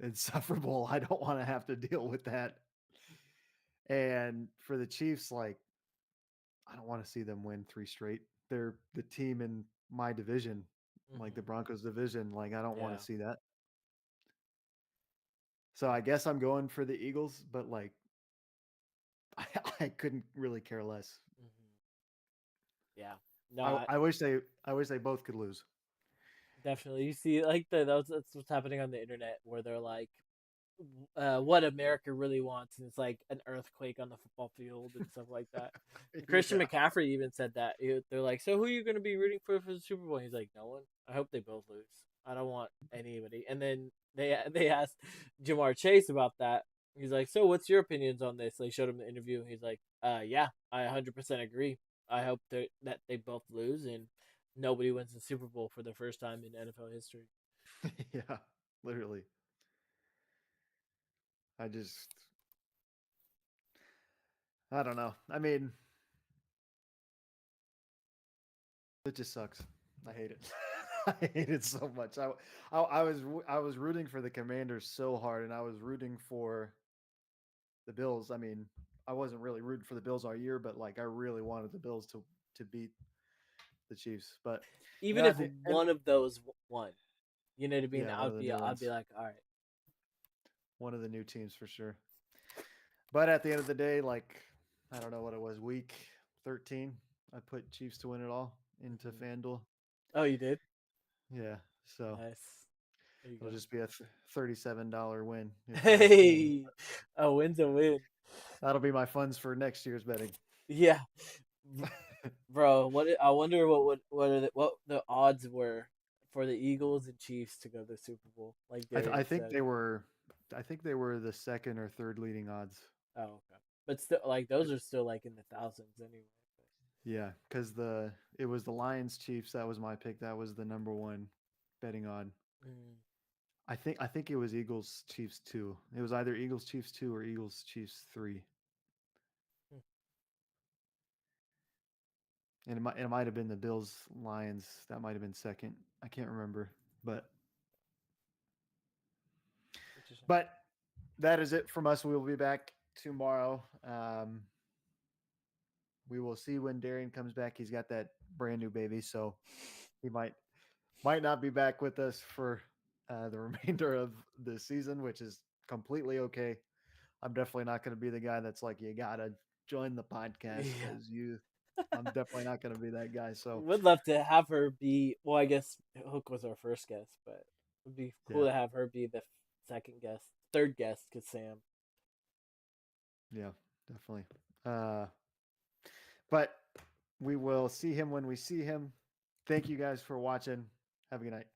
[SPEAKER 1] insufferable. I don't want to have to deal with that. And for the Chiefs, like I don't want to see them win 3 straight. They're the team in my division, like the
[SPEAKER 2] Mm-hmm.
[SPEAKER 1] Broncos division. Like I don't want
[SPEAKER 2] Yeah.
[SPEAKER 1] to see that. So I guess I'm going for the Eagles, but like I, I couldn't really care less.
[SPEAKER 2] Mm-hmm. Yeah. No, I,
[SPEAKER 1] I wish they both could lose.
[SPEAKER 2] definitely. You see, like that's what's happening on the internet, where they're like, what America really wants, and it's like an earthquake on the football field and stuff like that. Christian
[SPEAKER 1] Yeah.
[SPEAKER 2] McCaffrey even said that. They're like, "So who are you going to be rooting for the Super Bowl?" And he's like, "No one. I hope they both lose. I don't want anybody." And then they asked Jamar Chase about that. He's like, "So what's your opinions on this?" They showed him the interview. He's like, yeah, I 100% agree. I hope that they both lose and nobody wins the Super Bowl for the first time in NFL history."
[SPEAKER 1] Yeah, literally. I just I don't know. I mean, it just sucks. I hate it. I hate it so much. I was rooting for the Commanders so hard, and I was rooting for the Bills. I mean, I wasn't really rooting for the Bills all year, but like I really wanted the Bills to beat the Chiefs. But
[SPEAKER 2] Even
[SPEAKER 1] yeah,
[SPEAKER 2] if one of those won, you know what I mean?
[SPEAKER 1] yeah, one of the new
[SPEAKER 2] I'd be
[SPEAKER 1] ones,
[SPEAKER 2] like, all right.
[SPEAKER 1] one of the new teams for sure. But at the end of the day, like I don't know what it was, week 13, I put Chiefs to win it all into
[SPEAKER 2] Mhm.
[SPEAKER 1] FanDuel.
[SPEAKER 2] Oh, you did?
[SPEAKER 1] Yeah, so
[SPEAKER 2] Nice. There you
[SPEAKER 1] it'll
[SPEAKER 2] go.
[SPEAKER 1] just be a $37 win if I win.
[SPEAKER 2] Hey, a win's a win.
[SPEAKER 1] That'll be my funds for next year's betting.
[SPEAKER 2] Yeah, bro. I wonder what the odds were for the Eagles and Chiefs to go to the Super Bowl, like
[SPEAKER 1] I
[SPEAKER 2] Darian
[SPEAKER 1] think
[SPEAKER 2] said.
[SPEAKER 1] they were, I think they were the second or third leading odds.
[SPEAKER 2] Oh, okay. But still, like those are still like in the thousands anyway.
[SPEAKER 1] Yeah, because it was the Lions Chiefs that was my pick. That was the number one betting odd.
[SPEAKER 2] Mm.
[SPEAKER 1] I think it was Eagles Chiefs 2. It was either Eagles Chiefs 2 or Eagles Chiefs 3.
[SPEAKER 2] Hmm.
[SPEAKER 1] And it might have been the Bills Lions. That might have been second. I can't remember. But
[SPEAKER 2] Interesting.
[SPEAKER 1] but that is it from us. We will be back tomorrow. We will see when Darian comes back. He's got that brand new baby, so he might not be back with us for the remainder of the season, which is completely okay. I'm definitely not going to be the guy that's like, you gotta join the podcast
[SPEAKER 2] Yeah.
[SPEAKER 1] because you. I'm definitely not going to be that guy. So
[SPEAKER 2] Would love to have her be. Well, I guess Hook was our first guest, but it would be cool
[SPEAKER 1] yeah,
[SPEAKER 2] to have her be the second guest, third guest, cause Sam.
[SPEAKER 1] yeah, definitely. But we will see him when we see him. Thank you guys for watching. Have a good night.